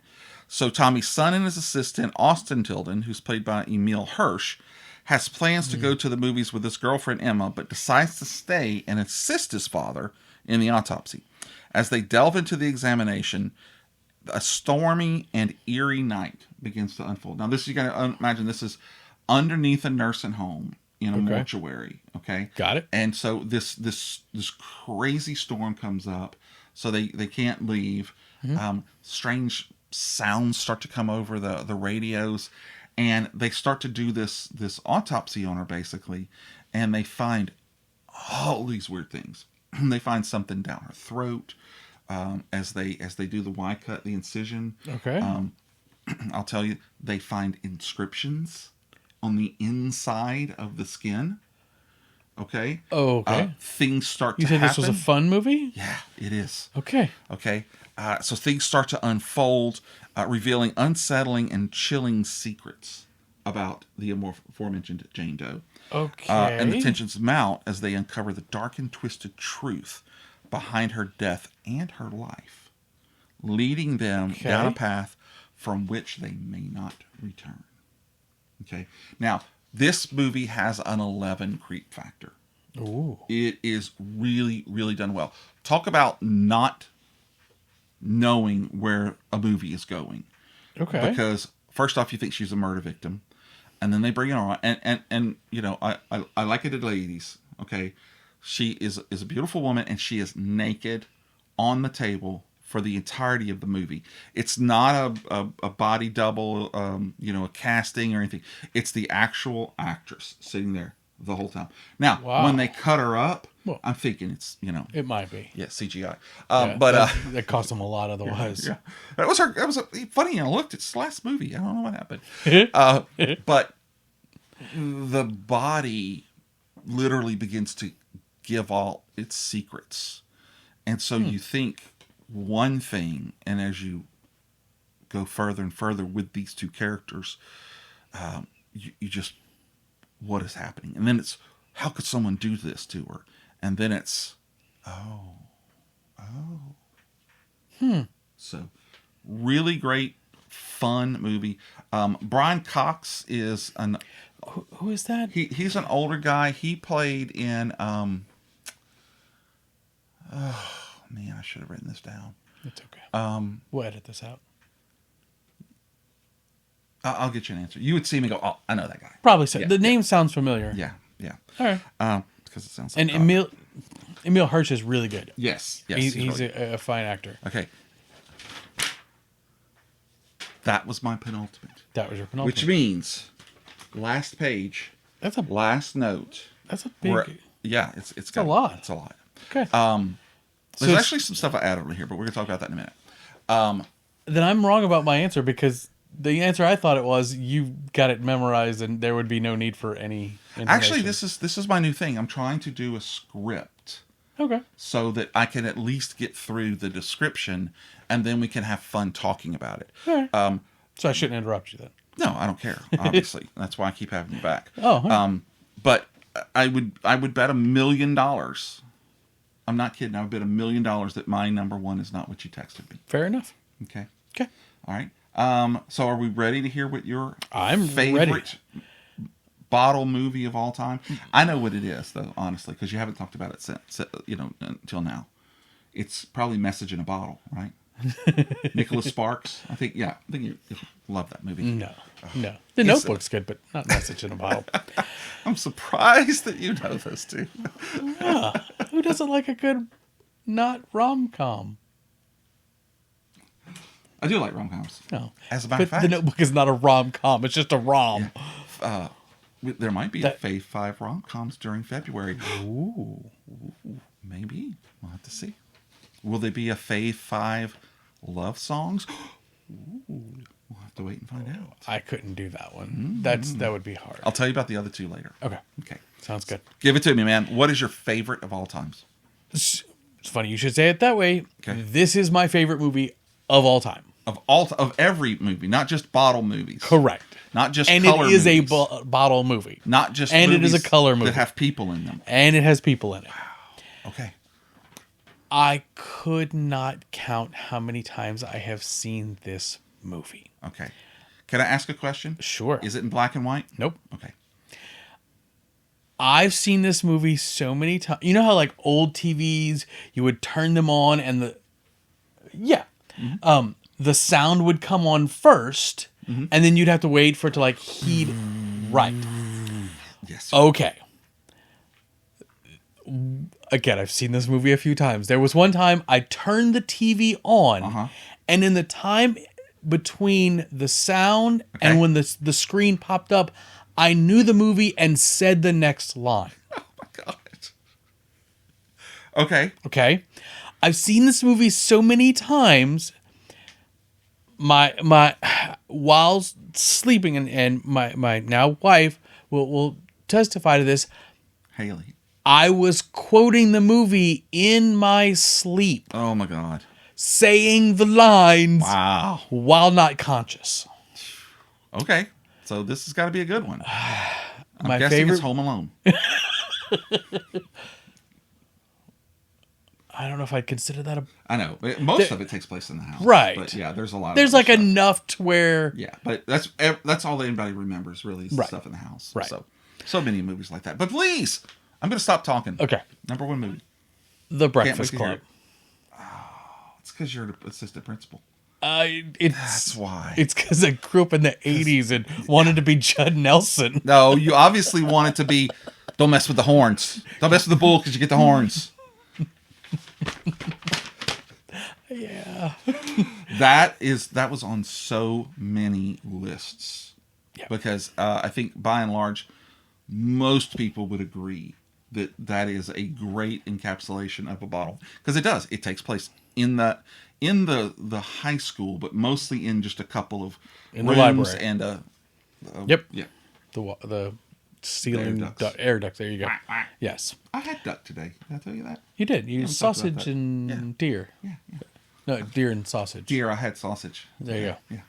So Tommy's son and his assistant, Austin Tilden, who's played by Emil Hirsch, has plans to go to the movies with his girlfriend Emma, but decides to stay and assist his father in the autopsy. As they delve into the examination, a stormy and eerie night begins to unfold. Now, you got to imagine this is underneath a nursing home in a mortuary. Okay, got it. And so this crazy storm comes up, so they can't leave. Strange sounds start to come over the radios, and they start to do this autopsy on her basically, and they find all these weird things. They find something down her throat as they do the Y cut, the incision. Okay. I'll tell you, they find inscriptions on the inside of the skin. Okay. Oh, okay. Things start to happen. You said this was a fun movie? Yeah, it is. Okay. Okay. So things start to unfold, revealing unsettling and chilling secrets about the aforementioned Jane Doe. Okay. And the tensions mount as they uncover the dark and twisted truth behind her death and her life, leading them down a path from which they may not return. Okay. Now, this movie has an 11 creep factor. Ooh. It is really, really done well. Talk about not knowing where a movie is going. Okay. Because first off, you think she's a murder victim, and then they bring it on, and you know, I like it, ladies. Okay, she is a beautiful woman, and she is naked on the table for the entirety of the movie. It's not a body double, a casting or anything. It's the actual actress sitting there the whole time. Now, when they cut her up, I'm thinking it's, it might be. Yeah, CGI. But that cost them a lot otherwise. Yeah. That was funny. I looked, it's the last movie. I don't know what happened. But the body literally begins to give all its secrets. And so you think one thing, and as you go further and further with these two characters, you just, what is happening? And then it's, how could someone do this to her? And then it's, So, really great, fun movie. Brian Cox is an... Who is that? He's an older guy. He played in... man, I should have written this down. It's okay. We'll edit this out. I'll get you an answer. You would see me go, oh, I know that guy. Probably so. The name sounds familiar. Yeah. All right. Because it sounds like... And Emil Hirsch is really good. Yes. He's really a fine actor. Okay. That was my penultimate. That was your penultimate. Which means, last page, last note. That's a big... It's a lot. It's a lot. Okay. There's actually some stuff I added over here, but we're going to talk about that in a minute. Then I'm wrong about my answer, because the answer I thought it was, you got it memorized and there would be no need for any information. Actually, this is my new thing. I'm trying to do a script. Okay. So that I can at least get through the description, and then we can have fun talking about it. All right. So I shouldn't interrupt you then. No, I don't care, obviously. That's why I keep having you back. Oh. Huh. But I would bet $1 million I'm not kidding. I would bet $1 million that my number one is not what you texted me. Fair enough. Okay. Okay. All right. So are we ready to hear what your I'm favorite ready. bottle movie of all time? I know what it is, though, honestly, because you haven't talked about it since, until now. It's probably Message in a Bottle, right? Nicholas Sparks. I think you love that movie. No. The Notebook's good, but not Message in a Bottle. I'm surprised that you know this too. Yeah. Who doesn't like a good not rom-com? I do like rom-coms. No. As a matter of But fact, The Notebook is not a rom-com. It's just a rom. there might be a Fave 5 rom-coms during February. Ooh. Maybe. We'll have to see. Will there be a Fave 5 love songs? Ooh. We'll have to wait and find out. I couldn't do that one. That would be hard. I'll tell you about the other two later. Okay. Okay. Sounds good. Give it to me, man. What is your favorite of all times? It's funny you should say it that way. Okay. This is my favorite movie of all time. Of every movie, not just bottle movies. Correct. Not just and color it is movies. a bottle movie. Not just and it movies is a color movie that have people in them. And it has people in it. Okay. I could not count how many times I have seen this movie. Okay. Can I ask a question? Sure. Is it in black and white? Nope. Okay. I've seen this movie so many times. You know how like old TVs, you would turn them on and the sound would come on first, and then you'd have to wait for it to like heat right. Yes. Okay. Again, I've seen this movie a few times. There was one time I turned the TV on, and in the time between the sound and when the screen popped up, I knew the movie and said the next line. Oh my God. Okay. Okay. I've seen this movie so many times. My while sleeping, and my now wife will testify to this. Haley. I was quoting the movie in my sleep, Oh my God. saying the lines Wow. while not conscious. Okay. So this has got to be a good one. I'm My guessing favorite. it's Home Alone. I don't know if I'd consider that I know. Most of it takes place in the house. Right. But yeah, there's a lot There's of like stuff. enough to where. Yeah, but that's all that anybody remembers, really, is the Right. stuff in the house. Right. So many movies like that. But please, I'm going to stop talking. Okay. Number one movie. The Can't wait Breakfast to hear Club. it. It's because you're an assistant principal. That's That's why. It's because I grew up in the 80s and wanted to be Judd Nelson. No, you obviously want it to be, don't mess with the horns. Don't mess with the bull because you get the horns. Yeah. That was on so many lists. Yeah. Because I think by and large, most people would agree that is a great encapsulation of a bottle. Because it does. It takes place in the high school, but mostly in just a couple of In the rooms library. and Yep. yeah. The ceiling Air ducts. air ducts. There you go. Yes. I had duck today. Did I tell you that? You did. You we talked about sausage that. and Yeah. deer. Yeah. No, deer and sausage. Dear, I had sausage. There you go.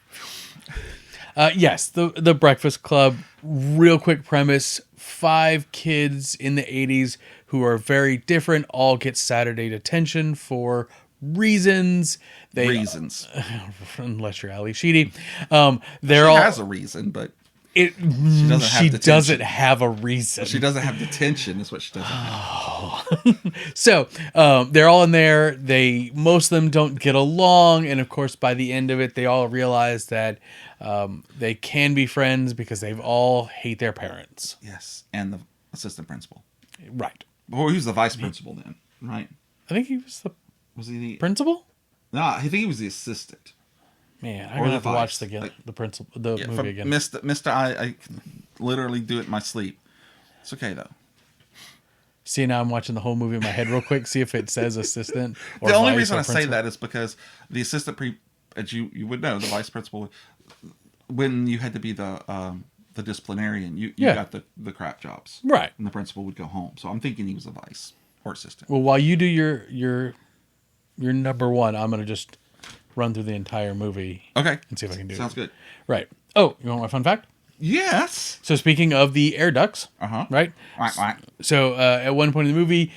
Yeah. Yes, the Breakfast Club. Real quick premise: 5 kids in the 80s who are very different all get Saturday detention for reasons. Reasons. Unless you're Ali Sheedy, they're She all. has a reason, but She doesn't have detention. doesn't have a reason. she doesn't have detention. Is what she doesn't have. So they're all in there. Most of them don't get along, and of course, by the end of it, they all realize that they can be friends because they've all hate their parents. Yes, and the assistant principal. Right. Or he was the vice principal then, right? I think he was the Was he the? principal. No, I think he was the assistant. Man, I'm Or gonna the have to watch vice. the principal the Yeah, movie from again. Mr. I can literally do it in my sleep. It's okay though. See, now I'm watching the whole movie in my head real quick. See if it says assistant. Or The only vice reason or I say principal. that is because the assistant as you would know, the vice principal, when you had to be the disciplinarian, you Yeah. got the crap jobs, Right. and the principal would go home. So I'm thinking he was a vice or assistant. Well, while you do your number one, I'm gonna just run through the entire movie. Okay, And see if I can do Sounds it. good. Right. Oh, you want my fun fact? Yes. So speaking of the air ducts, Uh huh. right? Right. So at one point in the movie,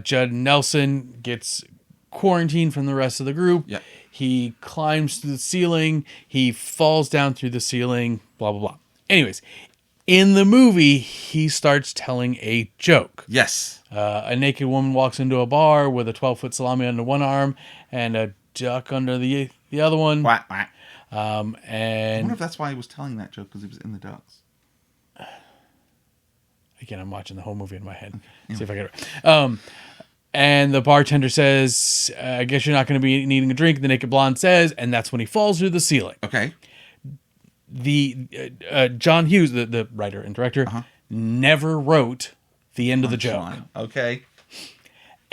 Judd Nelson gets quarantined from the rest of the group. Yep. He climbs through the ceiling. He falls down through the ceiling. Blah, blah, blah. Anyways, in the movie, he starts telling a joke. Yes. A naked woman walks into a bar with a 12-foot salami under one arm and a duck under the other one. Quack, quack. I And wonder if that's why he was telling that joke, because he was in the ducks. again, I'm watching the whole movie in my head. See if I get it right. And the bartender says, I guess you're not going to be needing a drink. The naked blonde says, and that's when he falls through the ceiling. Okay. The John Hughes, the writer and director, never wrote the end of the joke. Fine. Okay.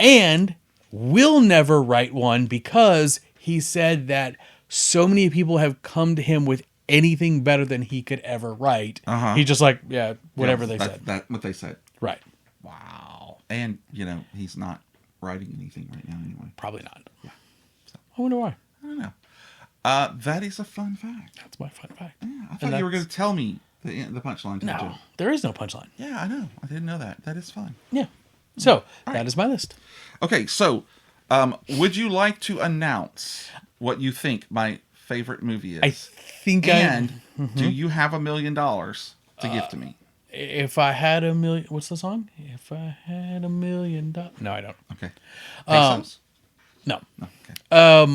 And will never write one because he said that so many people have come to him with anything better than he could ever write. He's just like, yeah, whatever they said. That what they said. Right. Wow. And, he's not writing anything right now anyway. Probably not. Yeah. So, I wonder why. I don't know. That is a fun fact. That's my fun fact. Yeah, I thought you were going to tell me the punchline to the No, joke. there is no punchline. Yeah, I know. I didn't know that. That is fun. Yeah. So, right. that is my list. Okay, so would you like to announce what you think my favorite movie is? I think and do you have $1 million to give to me? if I had $1 million... What's the song? If I had $1 million... No, I don't. Okay. Pesos? No. No, okay.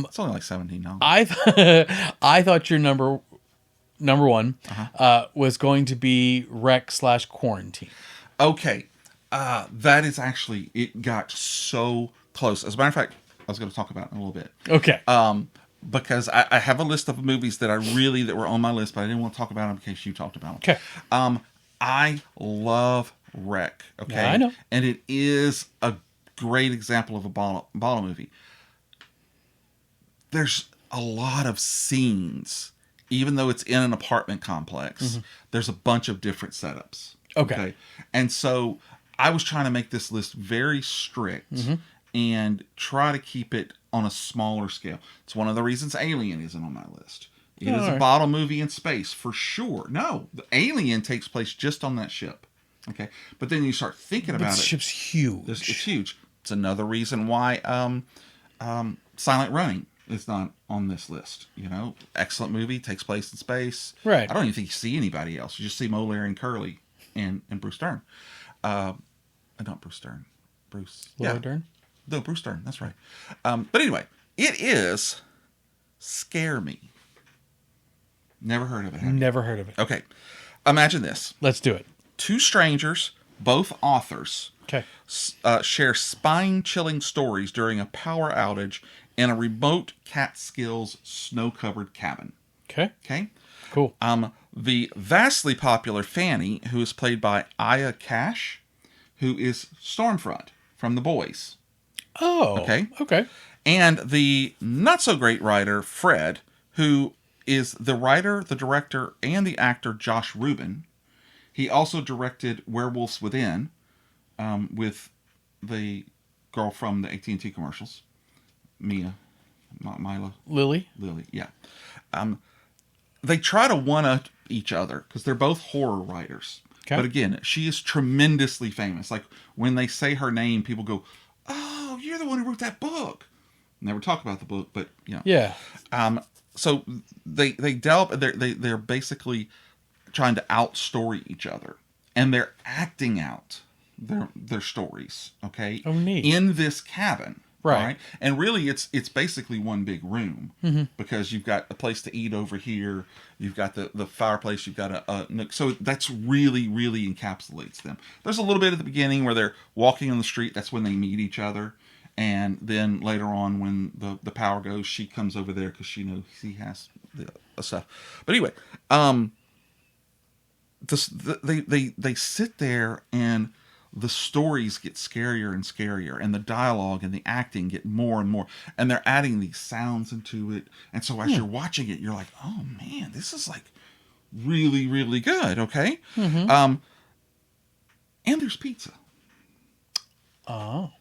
It's only like $17. I thought your number one was going to be Rec/Quarantine. Okay. That is actually, it got so close. As a matter of fact, I was going to talk about it in a little bit. Okay. Because I have a list of movies that were on my list, but I didn't want to talk about them in case you talked about them. Okay. I love Rec. Okay. Yeah, I know. And it is a great example of a bottle movie. There's a lot of scenes, even though it's in an apartment complex. There's a bunch of different setups. Okay. And so I was trying to make this list very strict and try to keep it on a smaller scale. It's one of the reasons Alien isn't on my list. It is a bottle movie in space, for sure. No, the Alien takes place just on that ship. Okay. But then you start thinking about it. The ship's huge. It's huge. It's another reason why Silent Running is not on this list. Excellent movie, takes place in space. Right. I don't even think you see anybody else. You just see Mo, Larry, and Curly and Bruce Dern. Not Bruce Dern. Laura Dern? No, Bruce Dern. That's right. But anyway, it is Scare Me. Never heard of it. Have you? Never heard of it. Okay. Imagine this. Let's do it. Two strangers, both authors, Okay. share spine-chilling stories during a power outage in a remote Catskills snow-covered cabin. Okay. Okay? Cool. The vastly popular Fanny, who is played by Aya Cash, who is Stormfront from The Boys. Oh. Okay. Okay. And the not-so-great writer, Fred, who is the writer, the director, and the actor Josh Rubin. He also directed Werewolves Within with the girl from the AT&T commercials, Mila. Lily, yeah. They try to one-up each other because they're both horror writers. Okay. But again, she is tremendously famous. Like, when they say her name, people go, oh, you're the one who wrote that book. Never talk about the book, but, Yeah. So they're basically trying to outstory each other, and they're acting out their stories. Okay. Oh, neat. In this cabin. Right. And really, it's basically one big room because you've got a place to eat over here. You've got the fireplace. You've got a nook. So that's really, really encapsulates them. There's a little bit at the beginning where they're walking on the street. That's when they meet each other. And then later on, when the power goes, she comes over there because she knows he has the stuff. But anyway, they sit there and the stories get scarier and scarier, and the dialogue and the acting get more and more, and they're adding these sounds into it. And so as you're watching it, you're like, oh man, this is like really, really good. Okay. And there's pizza. Oh.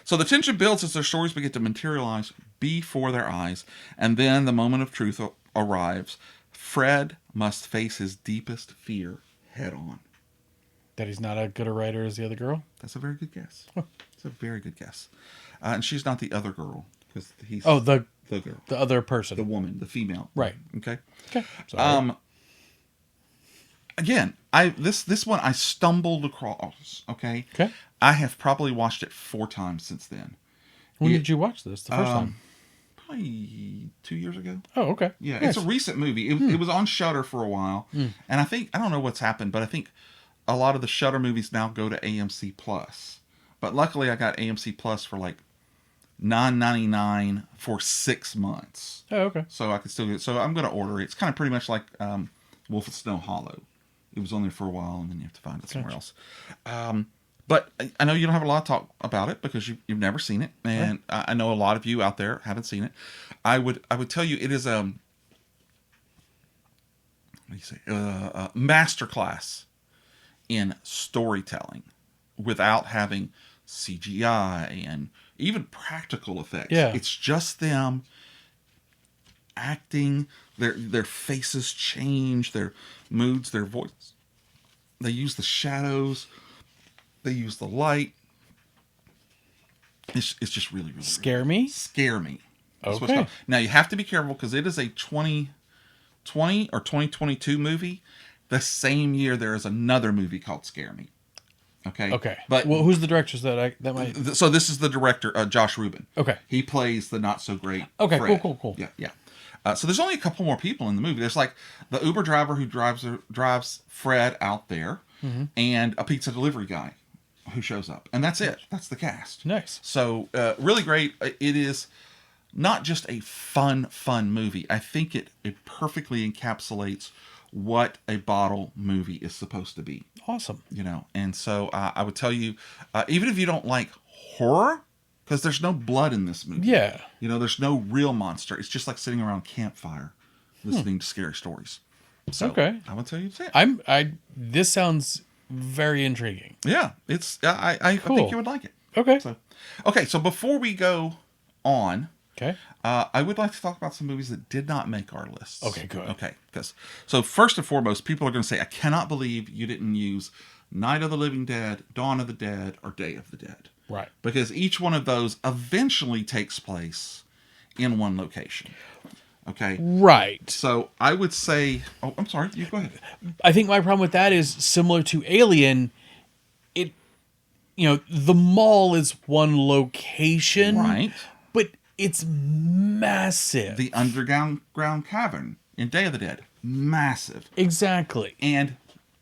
So the tension builds as their stories begin to materialize before their eyes, and then the moment of truth arrives. Fred must face his deepest fear head on. That he's not as good a writer as the other girl? That's a very good guess. It's a very good guess. And she's not the other girl because he's the girl, the other person, the woman, the female. Right. Okay. Okay. Sorry. Again, this one I stumbled across. Okay. Okay. I have probably watched it 4 times since then. When did you watch this the first time? Probably 2 years ago. Oh, okay. Yeah, Nice. it's a recent movie. It was on Shudder for a while, and I don't know what's happened, but I think a lot of the Shudder movies now go to AMC Plus. But luckily, I got AMC Plus for like $9.99 for 6 months. Oh, okay. So I could still get it. So I'm going to order it. It's kind of pretty much like Wolf of Snow Hollow. It was on there for a while, and then you have to find it somewhere else. But I know you don't have a lot to talk about it because you've never seen it, and I know a lot of you out there haven't seen it. I would tell you it is a masterclass in storytelling without having CGI and even practical effects. Yeah. It's just them acting. Their faces change, their moods, their voice. They use the shadows. They use the light. It's just really, really Scare me? Scare me. That's what it's Okay. called. Now you have to be careful because it is a 2020 or 2022 movie. The same year there is another movie called Scare Me. Okay. Okay. But well, who's the directors that might? so this is the director, Josh Rubin. Okay. He plays the not so great. Okay. Fred. Cool. Yeah. So there's only a couple more people in the movie. There's like the Uber driver who drives Fred out there, and a pizza delivery guy who shows up, and that's it. That's the cast. Nice. So really great. It is not just a fun movie. I think it perfectly encapsulates what a bottle movie is supposed to be. Awesome. You know, and so I would tell you, even if you don't like horror, because there's no blood in this movie. Yeah. You know, there's no real monster. It's just like sitting around a campfire listening to scary stories. So Okay. I would tell you to say it. This sounds very intriguing. Yeah, it's I Cool. think you would like it. Okay. So before we go on, Okay. I would like to talk about some movies that did not make our lists. Okay, good. Okay, so first and foremost, people are going to say, I cannot believe you didn't use Night of the Living Dead, Dawn of the Dead, or Day of the Dead. Right. Because each one of those eventually takes place in one location. Okay. Right. So I would say, oh, I'm sorry, you go ahead. I think my problem with that is similar to Alien. The mall is one location. Right. But it's massive. The underground cavern in Day of the Dead, massive. Exactly. And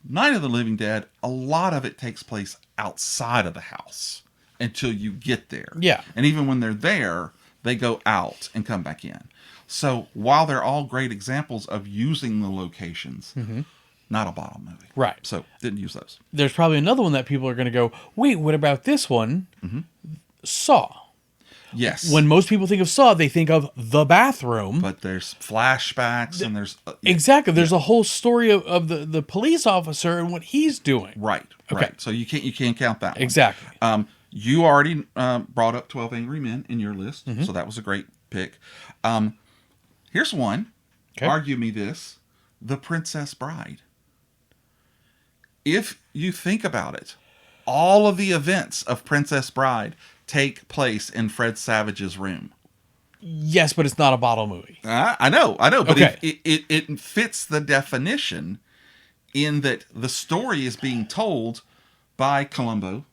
Night of the Living Dead, a lot of it takes place outside of the house until you get there. Yeah. And even when they're there, they go out and come back in. So while they're all great examples of using the locations, not a bottle movie. Right. So didn't use those. There's probably another one that people are going to go, wait, what about this one? Saw. Yes. When most people think of Saw, they think of the bathroom. But there's flashbacks and there's... Exactly. There's a whole story of the police officer and what he's doing. Right. Okay. Right. So you can't count that one. Exactly. You already brought up 12 Angry Men in your list, so that was a great pick. Here's one. Okay. Argue me this. The Princess Bride. If you think about it, all of the events of Princess Bride take place in Fred Savage's room. Yes, but it's not a bottle movie. I know, but Okay. it fits the definition in that the story is being told by Columbo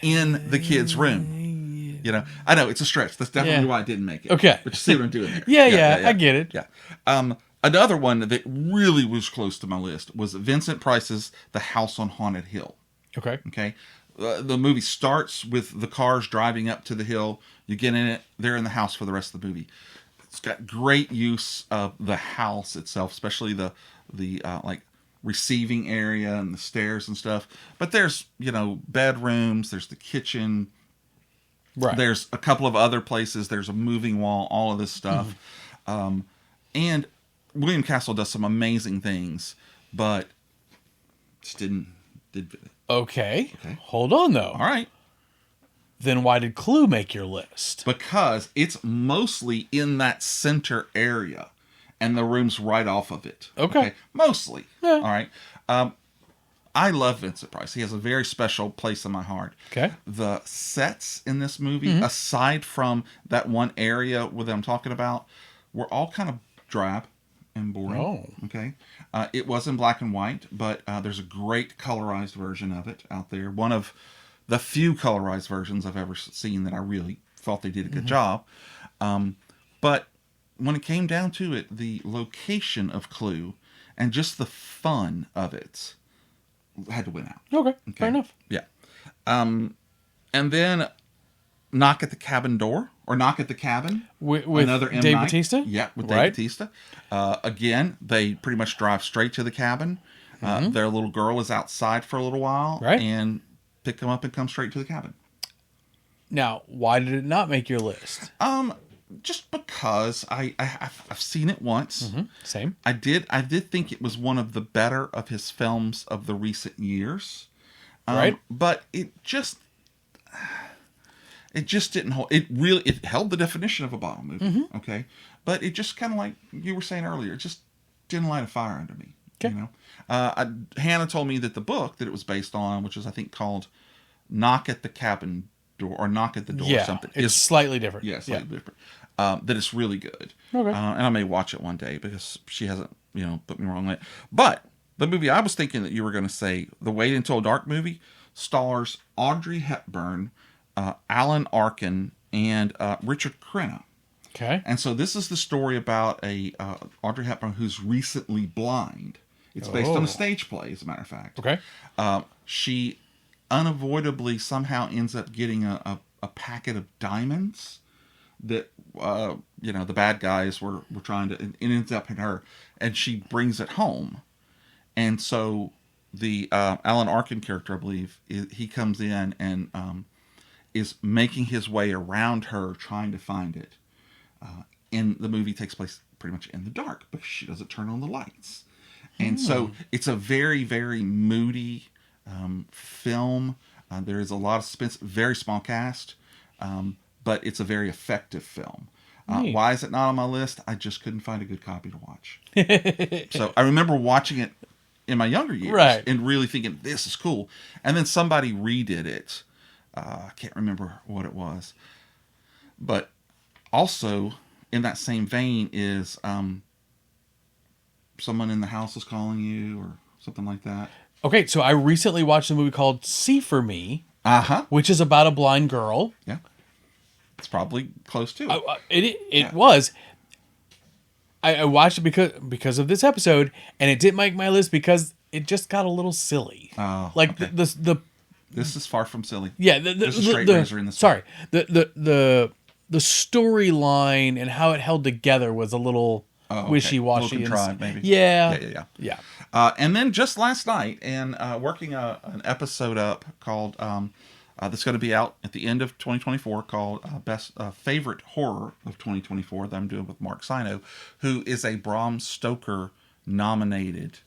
in the kid's room. You know, I know it's a stretch. That's definitely why I didn't make it. Okay. But you see what I'm doing there. Yeah, I get it. Yeah. Another one that really was close to my list was Vincent Price's The House on Haunted Hill. Okay. Okay. The movie starts with the cars driving up to the hill. You get in it. They're in the house for the rest of the movie. It's got great use of the house itself, especially the like receiving area and the stairs and stuff. But there's, bedrooms. There's the kitchen. Right. There's a couple of other places. There's a moving wall. All of this stuff. And William Castle does some amazing things, but just didn't fit it. Okay. Hold on, though. All right. Then why did Clue make your list? Because it's mostly in that center area, and the room's right off of it. Okay. Mostly. Yeah. All right. I love Vincent Price. He has a very special place in my heart. Okay. The sets in this movie, aside from that one area that I'm talking about, were all kind of drab and boring. Oh. Okay. It was in black and white, but there's a great colorized version of it out there. One of the few colorized versions I've ever seen that I really thought they did a good job. But when it came down to it, the location of Clue and just the fun of it had to win out. Okay. Fair enough. Yeah. And then Knock at the Cabin Door, or Knock at the Cabin. With another M. Dave Night. Bautista? Yeah, with Dave Right. Bautista. Again, they pretty much drive straight to the cabin. Their little girl is outside for a little while. Right. And pick them up and come straight to the cabin. Now, why did it not make your list? Just because I've seen it once. Same. I did think it was one of the better of his films of the recent years. Right. But it just didn't hold. It held the definition of a bottle movie. Okay. But it just kind of, like you were saying earlier, it just didn't light a fire under me. Okay. You know, Hannah told me that the book that it was based on, which is I think called Knock at the Cabin Door or Knock at the Door or something, it's slightly different. Yeah, slightly different. That it's really good. Okay. And I may watch it one day because she hasn't, put me wrong on it. But the movie I was thinking that you were going to say, the Wait Until Dark movie, stars Audrey Hepburn, Alan Arkin, and Richard Crenna. Okay. And so this is the story about a Audrey Hepburn who's recently blind. It's based on a stage play, as a matter of fact. Okay. She unavoidably somehow ends up getting a packet of diamonds that the bad guys were trying to, and it ends up in her, and she brings it home. And so the Alan Arkin character, I believe, he comes in and is making his way around her trying to find it. And the movie takes place pretty much in the dark because she doesn't turn on the lights. And so it's a very, very moody film. There is a lot of suspense, very small cast, but it's a very effective film. Why is it not on my list? I just couldn't find a good copy to watch. So I remember watching it in my younger years and really thinking, this is cool. And then somebody redid it. I can't remember what it was. But also, in that same vein is someone in the house is calling you or something like that. Okay, so I recently watched a movie called See For Me, Uh-huh. which is about a blind girl. Yeah. It's probably close to it. It was. I watched it because of this episode, and it didn't make my list because it just got a little silly. Oh, like okay. This is far from silly. Yeah, There's a straight razor in this. Sorry, the storyline and how it held together was a little wishy-washy. A little contrived, maybe. Yeah. And then just last night, and working an episode up called that's going to be out at the end of 2024, called Best Favorite Horror of 2024 that I'm doing with Mark Sino, who is a Bram Stoker nominated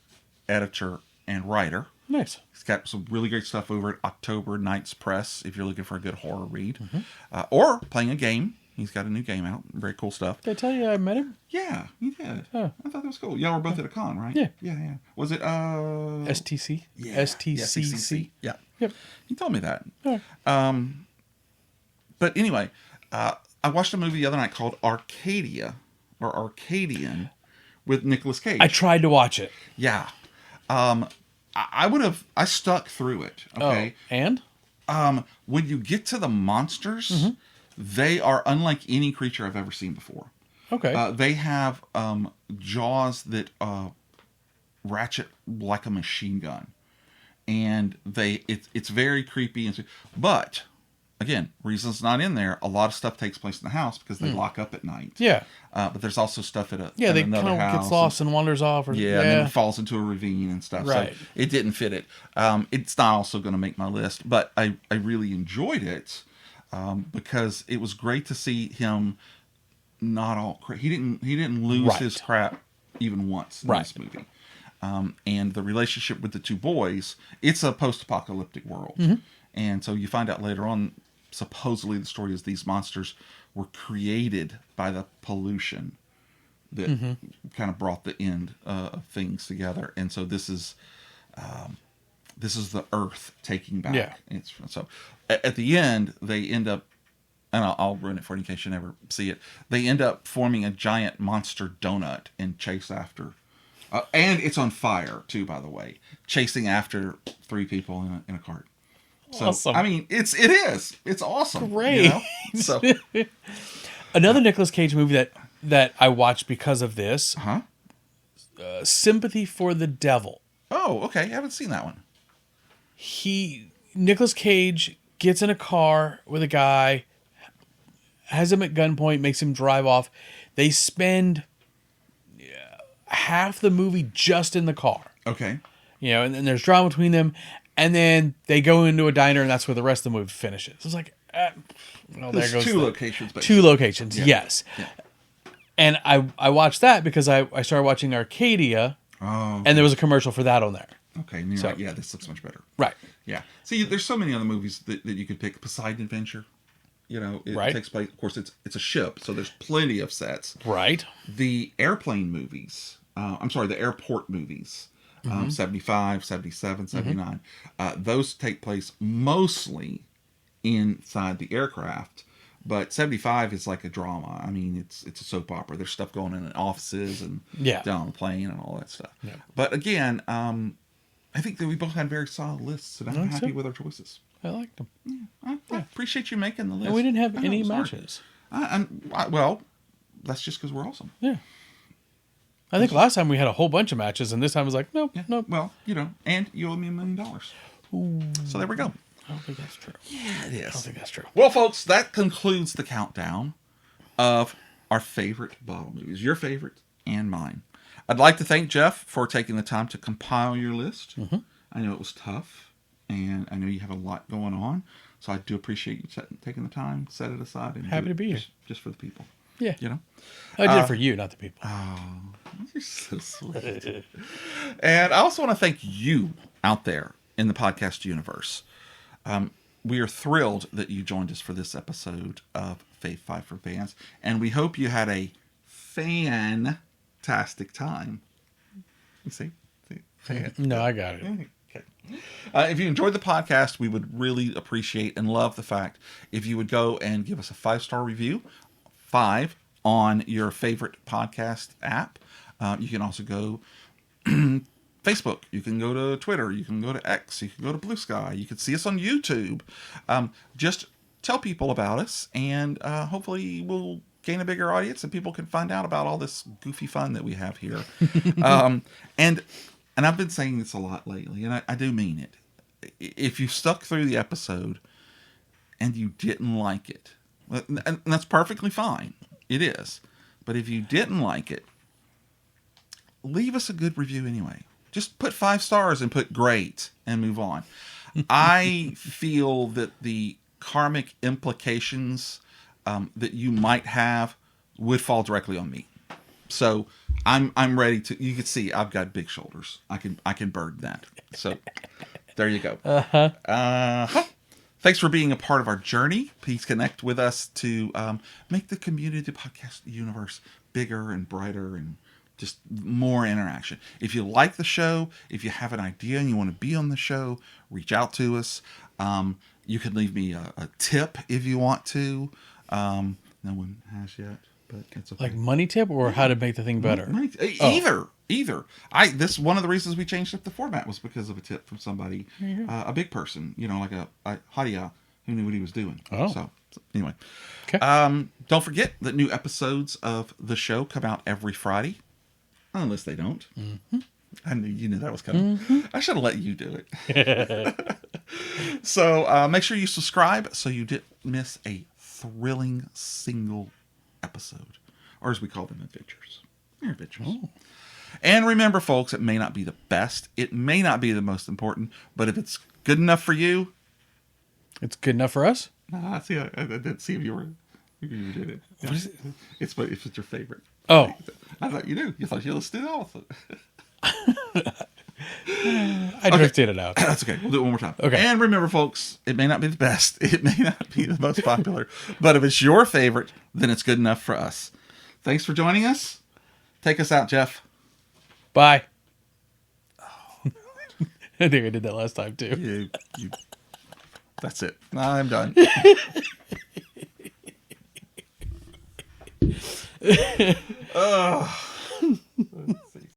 editor and writer. Nice. He's got some really great stuff over at October Nights Press if you're looking for a good horror read. Or playing a game. He's got a new game out. Very cool stuff. Did I tell you I met him? Yeah, you did. Oh. I thought that was cool. Y'all were both at a con, right? Yeah. Yeah. Was it STC? Yeah. STCC? Yeah. Yep. He told me that. Yeah. But anyway, I watched a movie the other night called Arcadia or Arcadian with Nicolas Cage. I tried to watch it. Yeah. I stuck through it. Okay. Oh, and? When you get to the monsters, they are unlike any creature I've ever seen before. Okay. They have jaws that ratchet like a machine gun, and it's very creepy. But again, reasons not in there. A lot of stuff takes place in the house because they lock up at night. Yeah. But there's also stuff at they another kind of house gets lost and wanders off. And then it falls into a ravine and stuff. Right. So it didn't fit it. It's not also going to make my list, but I really enjoyed it because it was great to see him not all he didn't lose his crap even once in this movie. And the relationship with the two boys, it's a post-apocalyptic world. And so you find out later on, supposedly the story is these monsters were created by the pollution that kind of brought the end of things together. And so this is this is the Earth taking back. Yeah. So at the end, they end up, and I'll ruin it for you in case you never see it. They end up forming a giant monster donut and chase after. And it's on fire, too, by the way. Chasing after 3 people in a cart. So, Awesome. I mean, it is. It's awesome. Great. You know? So, Another Nicolas Cage movie that I watched because of this. Sympathy for the Devil. oh, okay. I haven't seen that one. Nicolas Cage gets in a car with a guy, has him at gunpoint, makes him drive off. They spend half the movie just in the car. Okay. And then there's drama between them, and then they go into a diner, and that's where the rest of the movie finishes. It's like, well, there There's goes 2 locations. Two locations, Yeah. yes. Yeah. And I watched that because I started watching Arcadia, Oh. and there was a commercial for that on there. Okay. And you're So- like, yeah, this looks much better. Right. Yeah. See, there's so many other movies that you could pick. Poseidon Adventure. It Right. takes place. Of course, it's a ship, so there's plenty of sets. Right. The airplane movies. The airport movies. 75, 77, 79. Those take place mostly inside the aircraft. But 75 is like a drama. I mean, it's a soap opera. There's stuff going on in offices and down on the plane and all that stuff. Yeah. But again, I think that we both had very solid lists, and I'm happy with our choices. I liked them. I appreciate you making the list. And we didn't have I know any it was hard. matches. Well, that's just because we're awesome. Yeah. I think last time we had a whole bunch of matches, and this time it was like, nope, Yeah. nope. Well, and you owe me $1 million. So there we go. I don't think that's true. Yeah, it is. I don't think that's true. Well, folks, that concludes the countdown of our favorite bottle movies. Your favorite and mine. I'd like to thank Jeff for taking the time to compile your list. Mm-hmm. I know it was tough, and I know you have a lot going on. So I do appreciate you taking the time, set it aside. And Happy to be here. Just for the people. Yeah. I did it for you, not the people. You're so sweet. And I also want to thank you out there in the podcast universe. We are thrilled that you joined us for this episode of Fave Five From Fans, and we hope you had a fantastic time. You see? No, I got it. Okay. If you enjoyed the podcast, we would really appreciate and love the fact if you would go and give us a 5-star review, 5 on your favorite podcast app. You can also go Facebook. You can go to Twitter. You can go to X. You can go to Blue Sky. You can see us on YouTube. Just tell people about us, and hopefully we'll gain a bigger audience, and people can find out about all this goofy fun that we have here. And I've been saying this a lot lately, and I do mean it. If you stuck through the episode and you didn't like it, and that's perfectly fine. It is. But if you didn't like it, leave us a good review anyway. Just put 5 stars and put great and move on. I feel that the karmic implications that you might have would fall directly on me. So I'm ready to. You can see I've got big shoulders. I can burden that. So there you go. Thanks for being a part of our journey. Please connect with us to make the community podcast universe bigger and brighter and just more interaction. If you like the show, if you have an idea and you want to be on the show, reach out to us. You can leave me a tip if you want to. No one has yet, but it's okay. Like money tip or how to make the thing better? Either. This one of the reasons we changed up the format was because of a tip from somebody, a big person, like a Hadia who knew what he was doing. Oh. So anyway, Okay. don't forget that new episodes of the show come out every Friday, unless they don't. Mm-hmm. I knew you knew that was coming. Mm-hmm. I should have let you do it. So make sure you subscribe so you didn't miss a thrilling single episode, or as we call them, adventures. They're adventures. Oh. And remember, folks, it may not be the best, it may not be the most important, but if it's good enough for you, it's good enough for us. See, I didn't see if you did it. Yeah. What is it? If it's your favorite. Oh, I thought you knew. You thought you listed it all. I drifted it out. That's okay. We'll do it one more time. Okay. And remember, folks, it may not be the best. It may not be the most popular. But if it's your favorite, then it's good enough for us. Thanks for joining us. Take us out, Jeff. Bye. I think I did that last time too. That's it. I'm done.